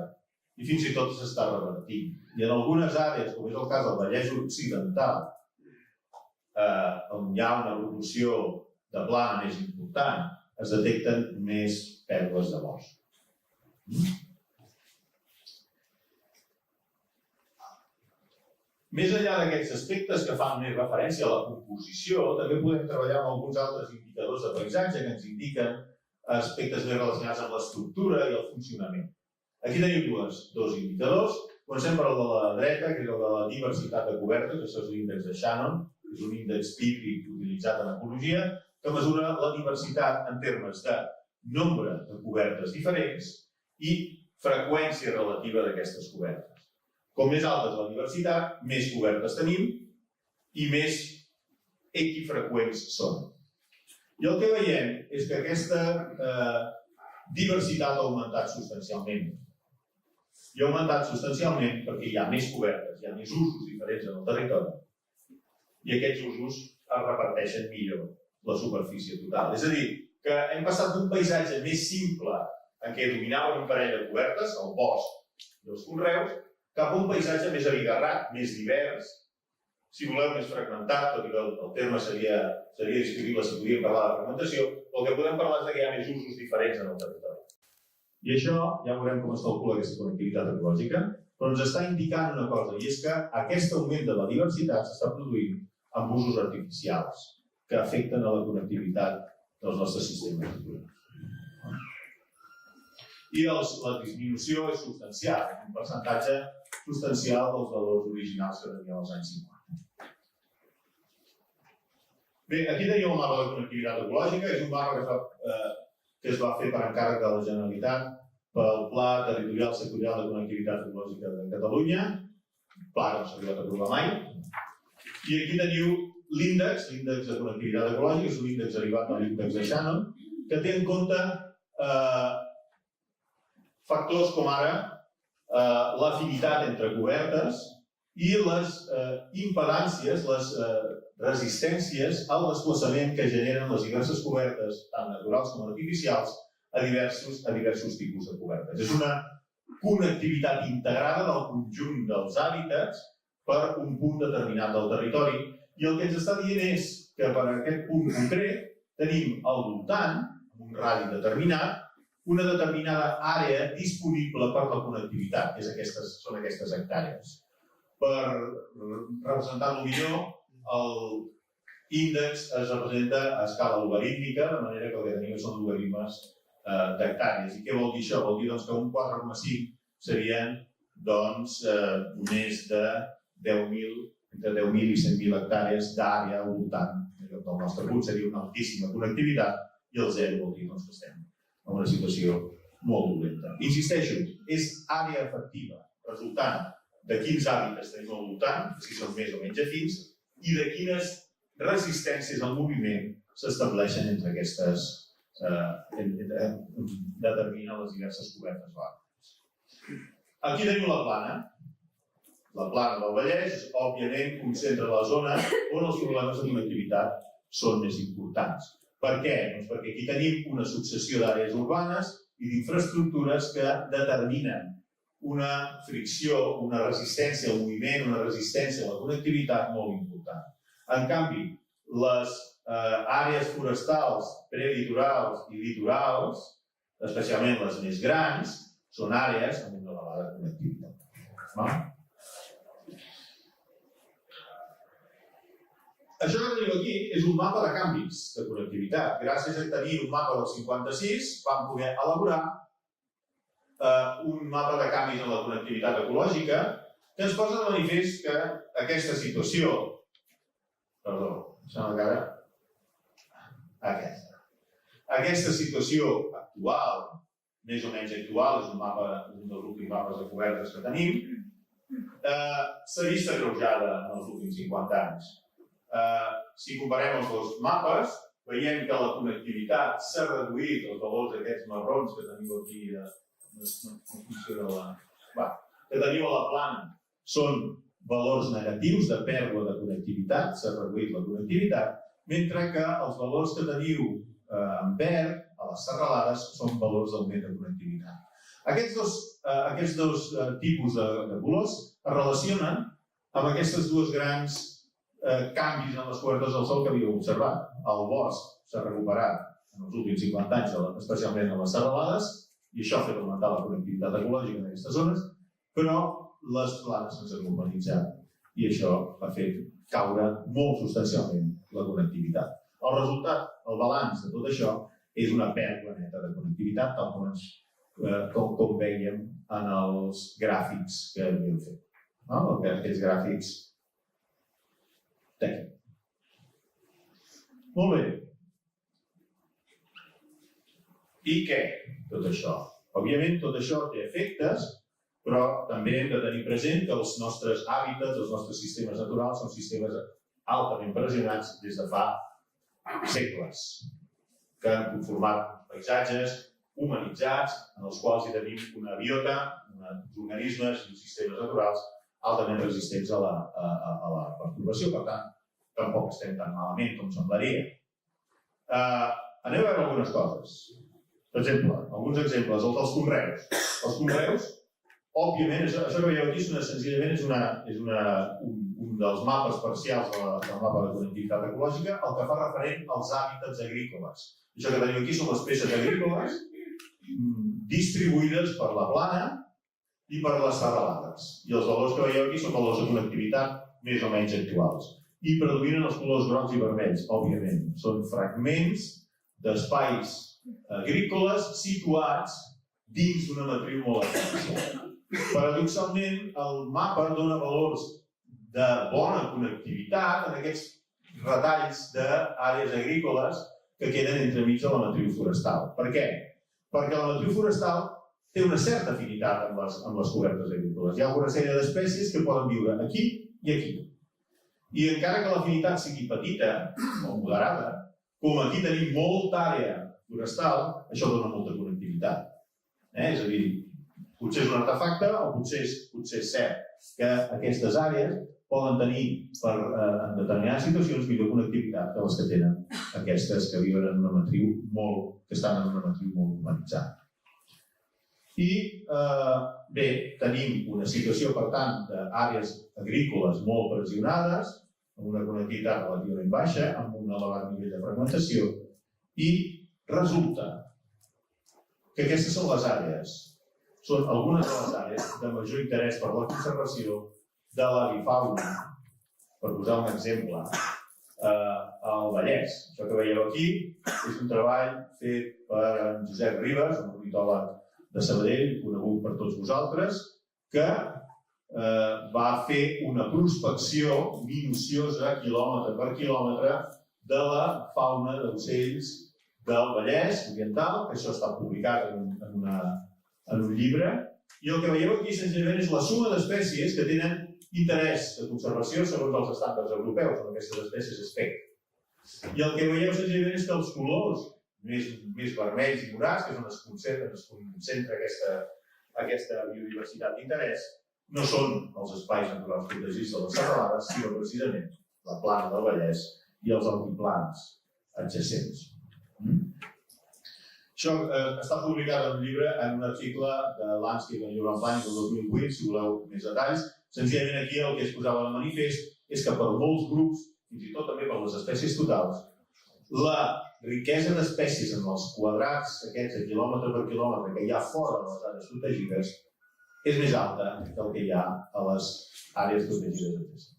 i fins i tot s'està revertint. I en algunes àrees, com és el cas del Vallès Occidental, on hi ha una evolució de plana més important, es detecten més pèrdues de bosc. Més enllà d'aquests aspectes que fan més referència a la composició, també podem treballar amb alguns altres indicadors de paisatge que ens indiquen aspectes més relacionats amb l'estructura i el funcionament. Aquí tenim dos indicadors. Comencem per el de la dreta, que és el de la diversitat de cobertes, això és l'índex de Shannon, que és un índex típic utilitzat en ecologia, que mesura la diversitat en termes de nombre de cobertes diferents i freqüència relativa d'aquestes cobertes. Com més alta és la diversitat, més cobertes tenim i més equifreqüents són. I el que veiem és que aquesta diversitat ha augmentat substancialment. I ha augmentat substancialment perquè hi ha més cobertes, hi ha més usos diferents en el territori i aquests usos es reparteixen millor la superfície total. És a dir, que hem passat d'un paisatge més simple en què dominaven un parell de cobertes, el bosc i els conreus, cap a un paisatge més abigarrat, més divers, si voleu més fragmentat, tot i que el terme seria discutible si podíem parlar de fragmentació, el que podem parlar és que hi ha més usos diferents en el territori. I això, ja veurem com es calcula aquesta connectivitat ecològica, però ens està indicant una cosa, i és que aquest augment de la diversitat s'està produint amb usos artificials que afecten a la connectivitat dels nostres sistemes naturals. I la disminució és substancial, un percentatge substancial dels valors originals que teníem als anys 50. Bé, aquí tenim el mapa de connectivitat ecològica, és un mapa que es va fer per encàrrec de la Generalitat pel Pla Territorial Sectorial de Connectivitat Ecològica de Catalunya, pla que no s'ha arribat a aprovar mai. I aquí teniu l'índex de connectivitat ecològica, és un índex derivat de l'índex de Shannon, que té en compte factors com ara l'afinitat entre cobertes i les impedàncies, les resistències al desplaçament que generen les diverses cobertes, tant naturals com artificials, a diversos tipus de cobertes. És una connectivitat integrada del conjunt dels hàbitats per un punt determinat del territori i el que ens està dient és que per aquest punt concret tenim al voltant, amb un radi determinat, una determinada àrea disponible per la connectivitat, són aquestes hectàrees. Per representar-lo millor, l'índex es representa a escala logarítmica, de manera que el que tenim són logaritmes d'hectàrees. I què vol dir això? Vol dir que un 4,5 serien més de 10.000, entre 10.000 i 100.000 hectàrees d'àrea al voltant del nostre punt. Seria una altíssima connectivitat i el 0 vol dir que estem en una situació molt dolenta. Insisteixo, és àrea efectiva, resultant de quins hàbitats tenim al voltant, si són més o menys afins, i de quines resistències al moviment s'estableixen entre aquestes, determinen les diverses cobertes bàsiques. Aquí tenim la plana. La plana del Vallès, òbviament, concentra la zona on els problemes de connectivitat són més importants. Per què? Doncs perquè aquí tenim una successió d'àrees urbanes i d'infraestructures que determinen una fricció, una resistència al moviment, una resistència a la connectivitat molt important. En canvi, les àrees forestals, prelitorals i litorals, especialment les més grans, són àrees amb una elevada connectivitat. Això que tenim aquí és un mapa de canvis de connectivitat. Gràcies a tenir un mapa del 56 vam poder elaborar un mapa de canvis en la connectivitat ecològica que ens posa de manifest que aquesta situació, aquesta situació actual, més o menys actual, és un dels últims mapes de cobertes que tenim, s'ha vist agreujada en els últims 50 anys. Si comparem els dos mapes, veiem que la connectivitat s'ha reduït, els valors d'aquests marrons que teniu aquí, que teniu a la plana, són valors negatius de pèrdua de connectivitat, s'ha reduït la connectivitat, mentre que els valors que teniu en verd, a les serralades, són valors d'augment de connectivitat. Aquests dos tipus de colors es relacionen amb aquestes dues grans canvis en les cobertes del sòl que havíeu observat. El bosc s'ha recuperat en els últims 50 anys, especialment a les serralades, i això ha fet augmentar la connectivitat ecològica en aquestes zones, però les planes s'han urbanitzat i això ha fet caure molt substancialment la connectivitat. El resultat, el balanç de tot això, és una pèrdua neta de connectivitat, com vèiem en els gràfics que havíem fet. Aquests gràfics tècnics. Molt bé. I què, tot això? Òbviament, tot això té efectes, però també hem de tenir present que els nostres hàbitats, els nostres sistemes naturals, són sistemes altament pressionats des de fa segles, que han conformat paisatges humanitzats en els quals hi tenim una biota, uns organismes i sistemes naturals altament resistents a la pertorbació. Per tant, tampoc estem tan malament com semblaria. Anem a veure algunes coses. Per exemple, alguns exemples, els dels conreus. Els conreus, òbviament, això que veieu aquí senzillament és un dels mapes parcials del mapa de connectivitat ecològica, el que fa referent als hàbitats agrícoles. Això que teniu aquí són les peces agrícoles distribuïdes per la plana i per les serralades. I els valors que veieu aquí són valors de connectivitat més o menys actuals. I predominen els colors grocs i vermells, òbviament. Són fragments d'espais agrícoles situats dins d'una matriu molt artificial. Paradoxalment, el mapa dona valors de bona connectivitat en aquests retalls d'àrees agrícoles que queden entremig de la matriu forestal. Per què? Perquè la matriu forestal té una certa afinitat amb les cobertes agrícoles. Hi ha una sèrie d'espècies que poden viure aquí i aquí. I encara que l'afinitat sigui petita o moderada, com aquí tenim molta àrea forestal, això dona molta connectivitat. És a dir, potser és un artefacte o potser és cert que aquestes àrees poden tenir, en determinades situacions, millor connectivitat que les que tenen aquestes que viuen en una matriu que estan en una matriu molt urbanitzada. I bé, tenim una situació, per tant, d'àrees agrícoles molt pressionades, amb una connectivitat relativament baixa, amb un elevat nivell de fragmentació, i resulta que aquestes són les àrees, són algunes de les àrees de major interès per la conservació de l'avifauna. Per posar un exemple, al Vallès. Això que veieu aquí és un treball fet per en Josep Ribas, un ornitòleg de Sabadell, conegut per tots vosaltres, que va fer una prospecció minuciosa, quilòmetre per quilòmetre, de la fauna d'ocells del Vallès Oriental, que això està publicat en un llibre, I el que veieu aquí senzillament és la suma d'espècies que tenen interès de conservació segons els estàndards europeus, on aquestes espècies es peguen. I el que veieu senzillament és que els colors més vermells i morats, que és on es concentra aquesta biodiversitat d'interès, no són els espais naturals protegits de les serralades, sinó precisament la plana del Vallès i els altiplans adjacents. Això està publicat en un llibre, en un article de Landscape and Urban Planning del 2008, si voleu més detalls. Senzillament aquí el que es posava de manifest és que per molts grups, fins i tot també per les espècies totals, la riquesa d'espècies en els quadrats aquests de quilòmetre per quilòmetre que hi ha fora de les àrees protegides és més alta que el que hi ha a les àrees protegides adjacents.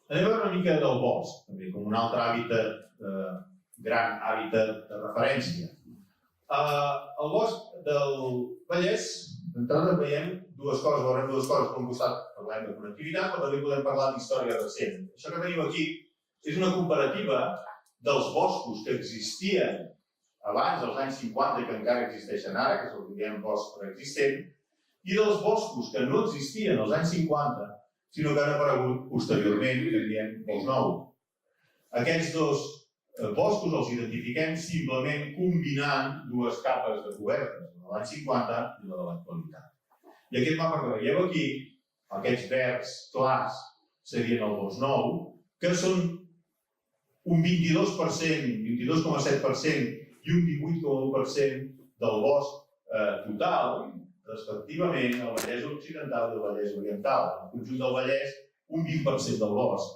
Anem a veure una mica del bosc, també, com un altre hàbitat, gran hàbitat de referència. Al bosc del Vallès, d'entrada veiem dues coses, veurem dues coses. Per un costat parlem de connectivitat, però també podem parlar d'història recent. Això que tenim aquí és una comparativa dels boscos que existien abans dels anys 50 i que encara existeixen ara, que és el que diem bosc preexistent, i dels boscos que no existien als anys 50, sinó que han aparegut posteriorment, que diem bosc nou. Aquests dos boscos els identifiquem simplement combinant dues capes de cobertes, la de l'any 50 i la de l'actualitat. I aquest mapa que veieu aquí, aquests verds clars, serien el bosc nou, que són un 22%, 22,7% i un 18,1% del bosc total, respectivament, el Vallès Occidental i el Vallès Oriental. En el conjunt del Vallès, un 20% del bosc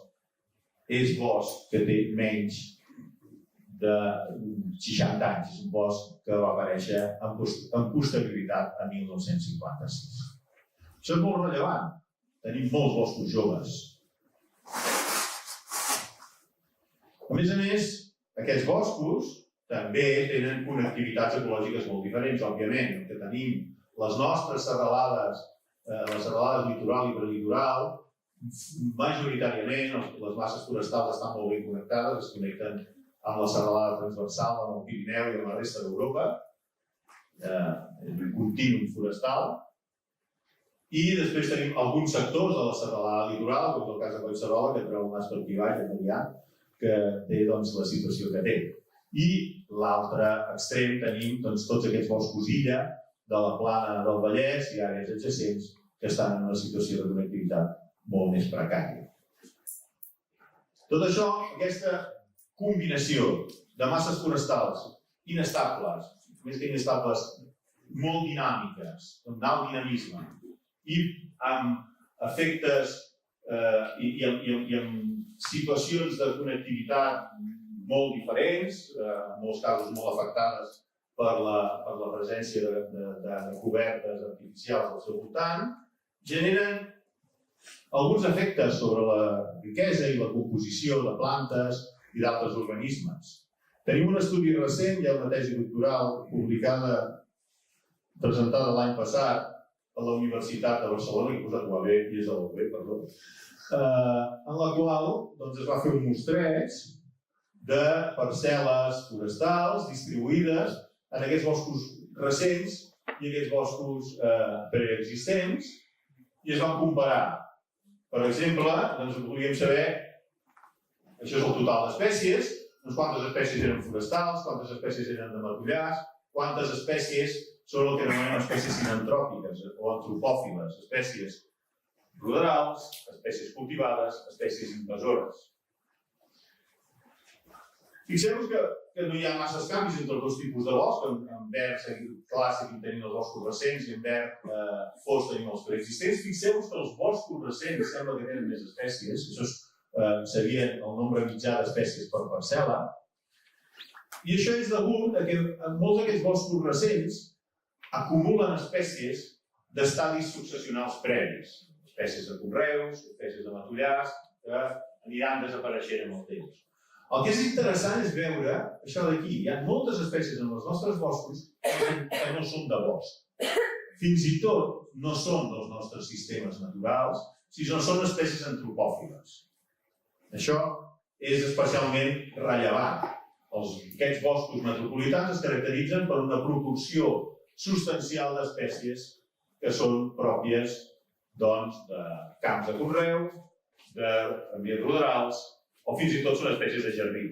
és bosc que té menys de 60 anys. És un bosc que va aparèixer amb posterioritat a 1956. Això és molt rellevant. Tenim molts boscos joves. A més, aquests boscos també tenen connectivitats ecològiques molt diferents, òbviament. El que tenim, les nostres serralades, les serralades litoral i prelitoral, majoritàriament les masses forestals estan molt ben connectades, es connecten amb la serralada transversal, amb el Pirineu i amb la resta d'Europa, és un continu forestal. I després tenim alguns sectors de la serralada litoral, com és el cas de Collserola, que treu un nas per aquí baix, que té la situació que té. I l'altre extrem tenim tots aquests boscos illa de la plana del Vallès i àrees adjacents que estan en una situació de connectivitat molt més precària. Tot això, aquesta combinació de masses forestals inestables, més que inestables, molt dinàmiques, amb alt dinamisme, i amb efectes i amb situacions de connectivitat molt diferents, en molts casos molt afectades per la presència de cobertes artificials al seu voltant, generen alguns efectes sobre la riquesa i la composició de plantes i d'altres organismes. Tenim un estudi recent, hi ha una tesi doctoral publicada, presentada l'any passat a la Universitat de Barcelona, que he posat UAB, i és a la UAB, perdó, en la qual es va fer un mostreig de parcel·les forestals distribuïdes en aquests boscos recents i aquests boscos preexistents i es van comparar. Per exemple, volíem saber, això és el total d'espècies, quantes espècies eren forestals, quantes espècies eren de matollars, quantes espècies són el que anomenem espècies sinantròpiques o antropòfiles, espècies ruderals, espècies cultivades, espècies invasores. Fixeu-vos que no hi ha masses canvis entre els dos tipus de bosc. En verd clar seguim tenint els boscos recents i en verd fosc tenim els preexistents. Fixeu-vos que els boscos recents sembla que tenen més espècies. Això seria el nombre mitjà d'espècies per parcel·la. I això és degut a que en molts d'aquests boscos recents acumulen espècies d'estadis successionals previs. Espècies de conreus, espècies de matollars, que aniran desapareixent amb el temps. El que és interessant és veure això d'aquí. Hi ha moltes espècies en els nostres boscos que no són de bosc. Fins i tot no són dels nostres sistemes naturals, sinó són espècies antropòfiles. Això és especialment rellevant. Aquests boscos metropolitans es caracteritzen per una proporció substancial d'espècies que són pròpies doncs, de camps de conreu, d'ambients rurals o fins i tot són espècies de jardí.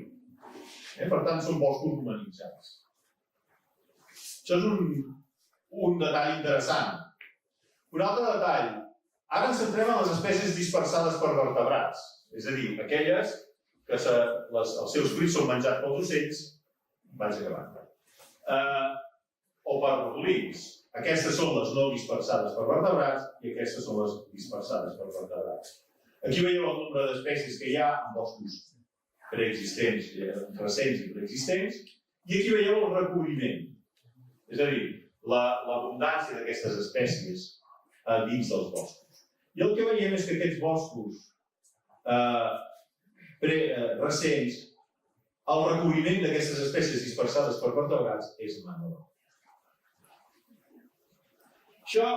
Per tant, són boscos humanitzats. Això és un detall interessant. Un altre detall. Ara ens centrem en les espècies dispersades per vertebrats, és a dir, aquelles que els seus fruits són menjats pels ocells, vaig acabant, o per rodolins. Aquestes són les no dispersades per vertebrats i aquestes són les dispersades per vertebrats. Aquí veieu el nombre d'espècies que hi ha en boscos preexistents, recents i preexistents, i aquí veieu el recobriment. És a dir, l'abundància d'aquestes espècies dins dels boscos. I el que veiem és que aquests boscos recents, el recobriment d'aquestes espècies dispersades per vertebrats és menor. Això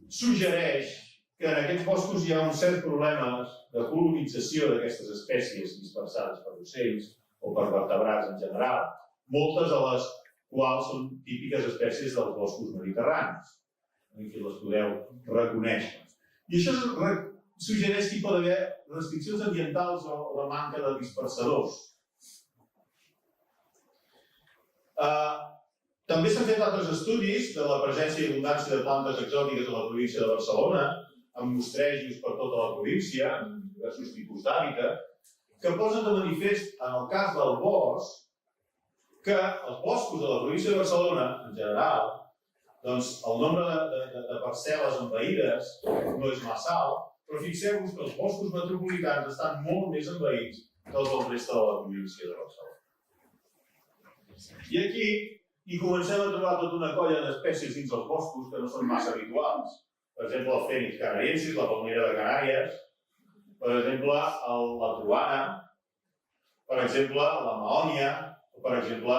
suggereix que en aquests boscos hi ha uns certs problemes de colonització d'aquestes espècies dispersades per ocells o per vertebrats en general, moltes de les quals són típiques espècies dels boscos mediterranis, en què les podeu reconèixer. I això suggereix que hi pot haver restriccions ambientals o la manca de dispersadors. També s'han fet altres estudis de la presència i abundància de plantes exòtiques a la província de Barcelona, amb mostrejos per tota la província, en diversos tipus d'hàbitat, que posen de manifest, en el cas del bosc, que els boscos de la província de Barcelona, en general, doncs el nombre de parcel·les envaïdes no és massa alt, però fixeu-vos que els boscos metropolitans estan molt més envaïts que els del resta de la província de Barcelona. I aquí hi comencem a trobar tota una colla d'espècies dins els boscos que no són massa habituals. Per exemple, el fènix canariensis, la palmera de Canàries, per exemple, la trobana, per exemple, la maònia, o per exemple,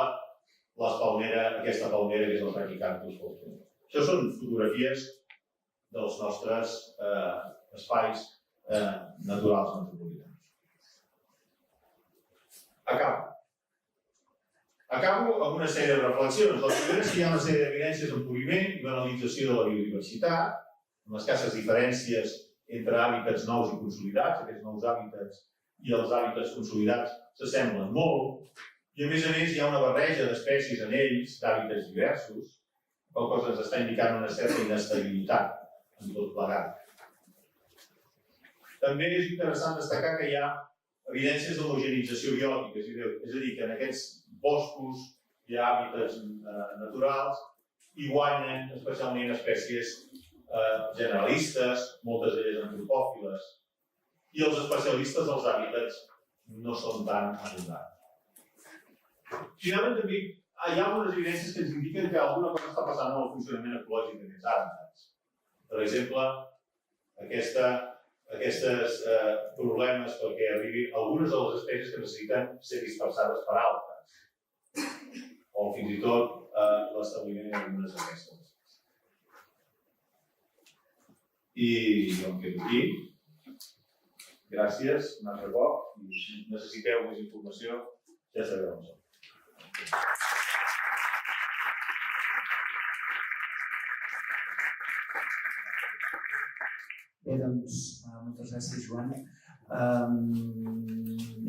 aquesta palmera que és el Brachycanthus fortunus. Això són fotografies dels nostres espais naturals metropolitans. Acabo amb una sèrie de reflexions. La primera és que hi ha una sèrie d'evidències d'empobriment i banalització de la biodiversitat, amb escasses diferències entre hàbitats nous i consolidats. Aquests nous hàbitats i els hàbitats consolidats s'assemblen molt, i a més hi ha una barreja d'espècies en ells, d'hàbitats diversos, el qual ens està indicant una certa inestabilitat en tot plegat. També és interessant destacar que hi ha evidències d'homogenització biòtica, és a dir, que en aquests boscos hi ha hàbitats naturals i guanyen especialment espècies generalistes, moltes d'elles antropòfiles, i els especialistes dels hàbitats no són tan abundants. Finalment, també hi ha algunes evidències que ens indiquen que alguna cosa està passant en el funcionament ecològic d'aquests hàbitats. Per exemple, aquests problemes perquè arribin algunes de les espècies que necessiten ser dispersades per altres, o fins i tot l'establiment d'algunes d'aquestes. I jo em quedo aquí. Gràcies, un altre cop. I si necessiteu més informació, ja sabeu on som. Bé, doncs, moltes gràcies, Joan.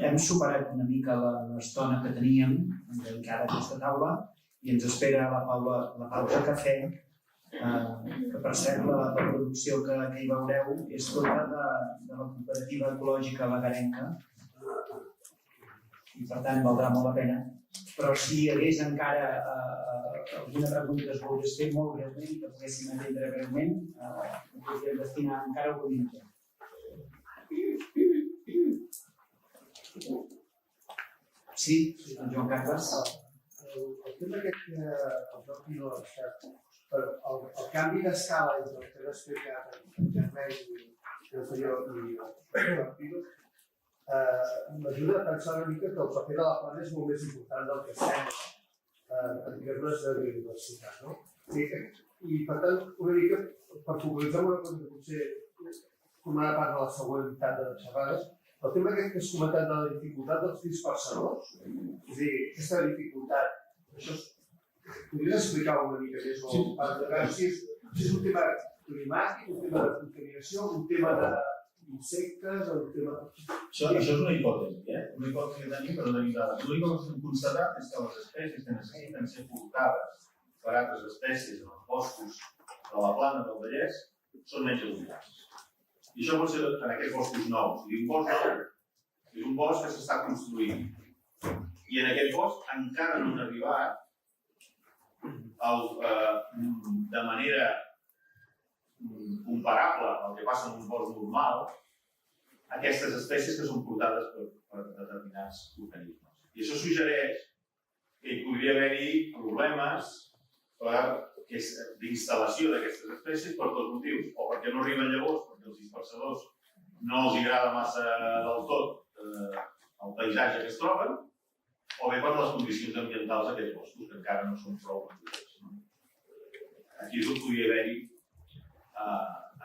Hem superat una mica l'estona que teníem dedicada a aquesta taula i ens espera la pausa cafè, que per cert la producció que hi veureu és tota de la cooperativa ecològica Lagarenca i per tant valdrà molt la pena. Però si hi hagués encara alguna pregunta que es volgués fer molt breument i que poguéssim atendre breument, ho podríem destinar encara un minut. Sí, Joan Carles. El tema aquest que el propi no el canvi d'escala entre el que has explicat en Germany i el Pino m'ajuda a pensar una mica que el paper de la plana és molt més important del que sembla en termes de biodiversitat, no? I per tant, una mica, per focalitzar una cosa que potser formarà part de la següent meitat de les xerrades, el tema aquest que has comentat de la dificultat dels dispersadors, és a dir, aquesta dificultat, això Podries explicar una mica més si és un tema climàtic, un tema de contaminació, un tema d'insectes, un tema... Això és una hipòtesi, una hipòtesi que tenim, però no tenim dades. L'únic que hem constatat és que les espècies que necessiten ser portades per altres espècies en els boscos de la Plana del Vallès són menys abundants. I això pot ser en aquests boscos nous. I un bosc nou és un bosc que s'està construint. I en aquest bosc encara no han arribat de manera comparable al que passa en un bosc normal aquestes espècies que són portades per determinats organismes. I això suggereix que hi podria haver-hi problemes d'instal·lació d'aquestes espècies per dos motius. O perquè no arriben llavors, perquè els dispersadors no els agrada massa del tot el paisatge que es troben, o bé per les condicions ambientals d'aquests boscos, que encara no són prou madures. Aquí és on podria haver-hi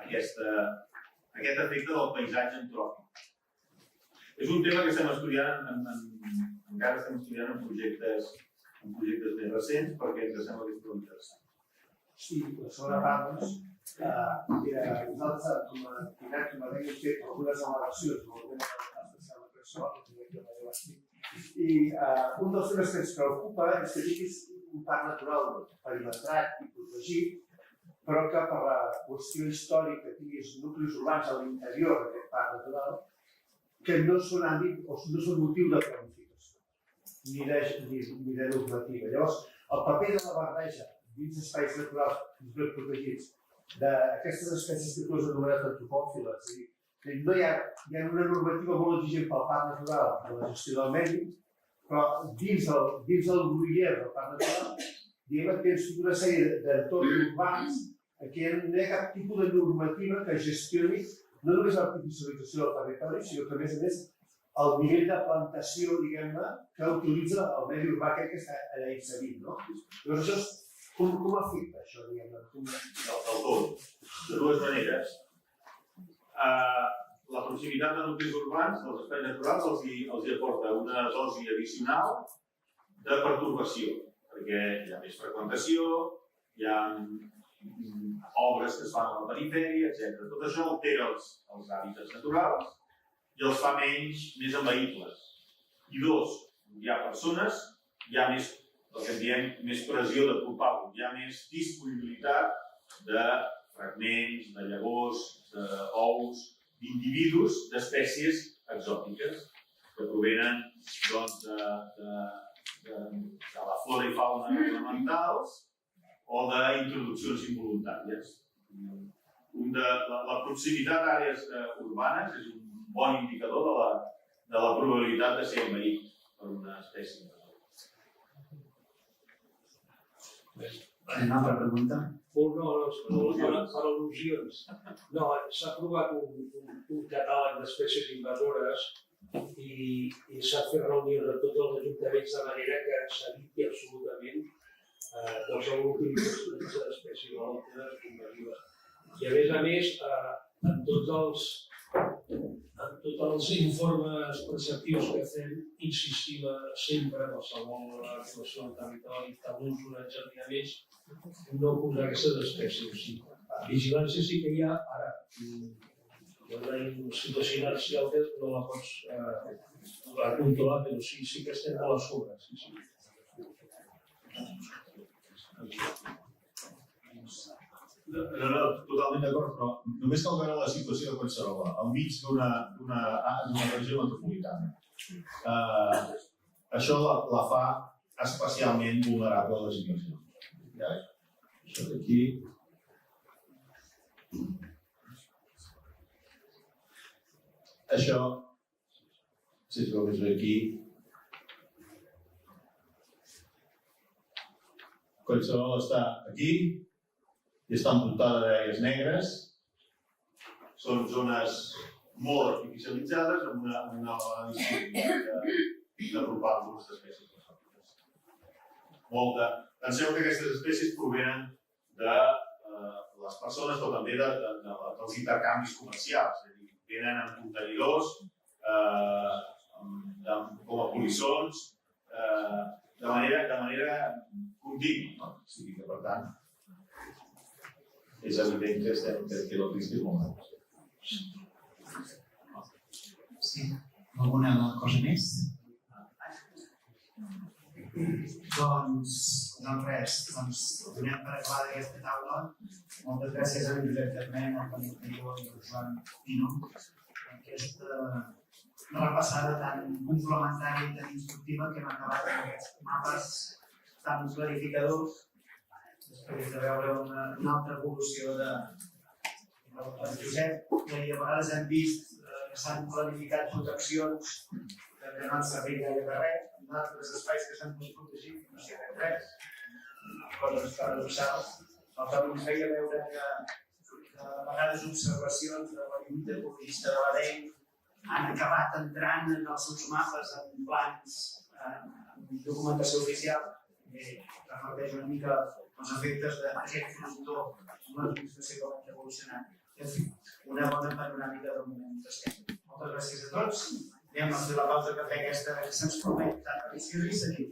aquest efecte del paisatge antròpic. És un tema que estem estudiant, encara estem estudiant en projectes més recents, perquè ens sembla que és prou interessant. Sí, la segona part, doncs, nosaltres com a entitat com a hem fet algunes al·legacions amb el tema especial de presó, i un dels temes que ens preocupa és que tinguis un parc natural perimetrat i protegit, però que per la qüestió històrica tinguis nuclis urbans a l'interior d'aquest parc natural que no són àmbit o no són motiu de planificació ni de normativa. Llavors, el paper de la barreja dins espais naturals ben protegits d'aquestes espècies que tu has anomenat antropòfiles, és a dir, no hi ha una normativa molt exigent pel parc natural de la gestió del medi, però dins el gruyer del parc natural diguem que tens una sèrie d'entorns urbans en què no hi ha cap tipus de normativa que gestioni no només l'artificialització del territori, sinó que, a més, el nivell de plantació, diguem-ne, que utilitza el medi urbà que està allà inserit, no? Llavors, això com afecta, això, diguem-ne? Del tot. De dues maneres. La proximitat de nuclis urbans, dels espais naturals, els aporta una dosi addicional de pertorbació, perquè hi ha més freqüentació, hi ha obres que es fan a la perifèria, etc. Tot això altera els hàbitats naturals i els fa més envaïbles. I dos, hi ha persones, hi ha més, el que en diem, més pressió de propago, hi ha més disponibilitat de fragments, de llavors, d'ous, d'individus, d'espècies exòtiques que provenen de la flora i fauna elementals o d'introduccions involuntàries. La proximitat a àrees urbanes és un bon indicador de la probabilitat de ser envaït per una espècie. Una altra pregunta? Per al·lusions. No, s'ha aprovat un catàleg d'espècies invasores i s'ha fet reunions a tots els ajuntaments de manera que s'eviti absolutament qualsevol utilització d'espècies altres invasives. I a més, en tots els informes preceptius que fem, insistim sempre en qualsevol actuació al territori, tabuns, enjardinaments, no posar aquestes espècies. Vigilància sí que hi ha, ara, la situació inercial no la pots controlar, però sí que estem a la sobre. No, totalment d'acord, però només cal veure la situació de Collserola, al mig d'una regió metropolitana. Això la fa especialment vulnerable a la situació. Això d'aquí... Això, si es veu més bé aquí, Collserola està aquí, i està envoltada d'àrees negres. Són zones molt artificialitzades amb una disponibilitat de propàguls d'espècies exòtiques. Penseu que aquestes espècies provenen de les persones, però també dels intercanvis comercials. És a dir, venen en contenidors, com a polissons, de manera continu, no? O sigui que, per tant, és evident que el risc és molt alt. Sí. Alguna cosa més? Doncs res, donem per acabada aquesta taula. Moltes gràcies a en Josep Carmen, al Toni Prió i al Joan Pino per aquesta repassada tan complementària i tan instructiva que hem acabat amb aquests mapes tan clarificadors després de veure una altra evolució de Josep, que a vegades hem vist que s'han planificat proteccions que no han servit gaire de res, en altres espais que s'han desprotegit no s'hi ha fet res, coses paradoxals. El que ens feia veure que a vegades observacions de la lluita ecologista de l'ADN han acabat entrant en els seus mapes en plans, en documentació oficial, que refereix una mica els efectes d'aquest frontó en l'administració que han evolucionat. En fi, una bona panoràmica del moment que estem. Moltes gràcies a tots. Anem a fer la pausa que aquesta que se'ns promet tan deliciosa i seguim.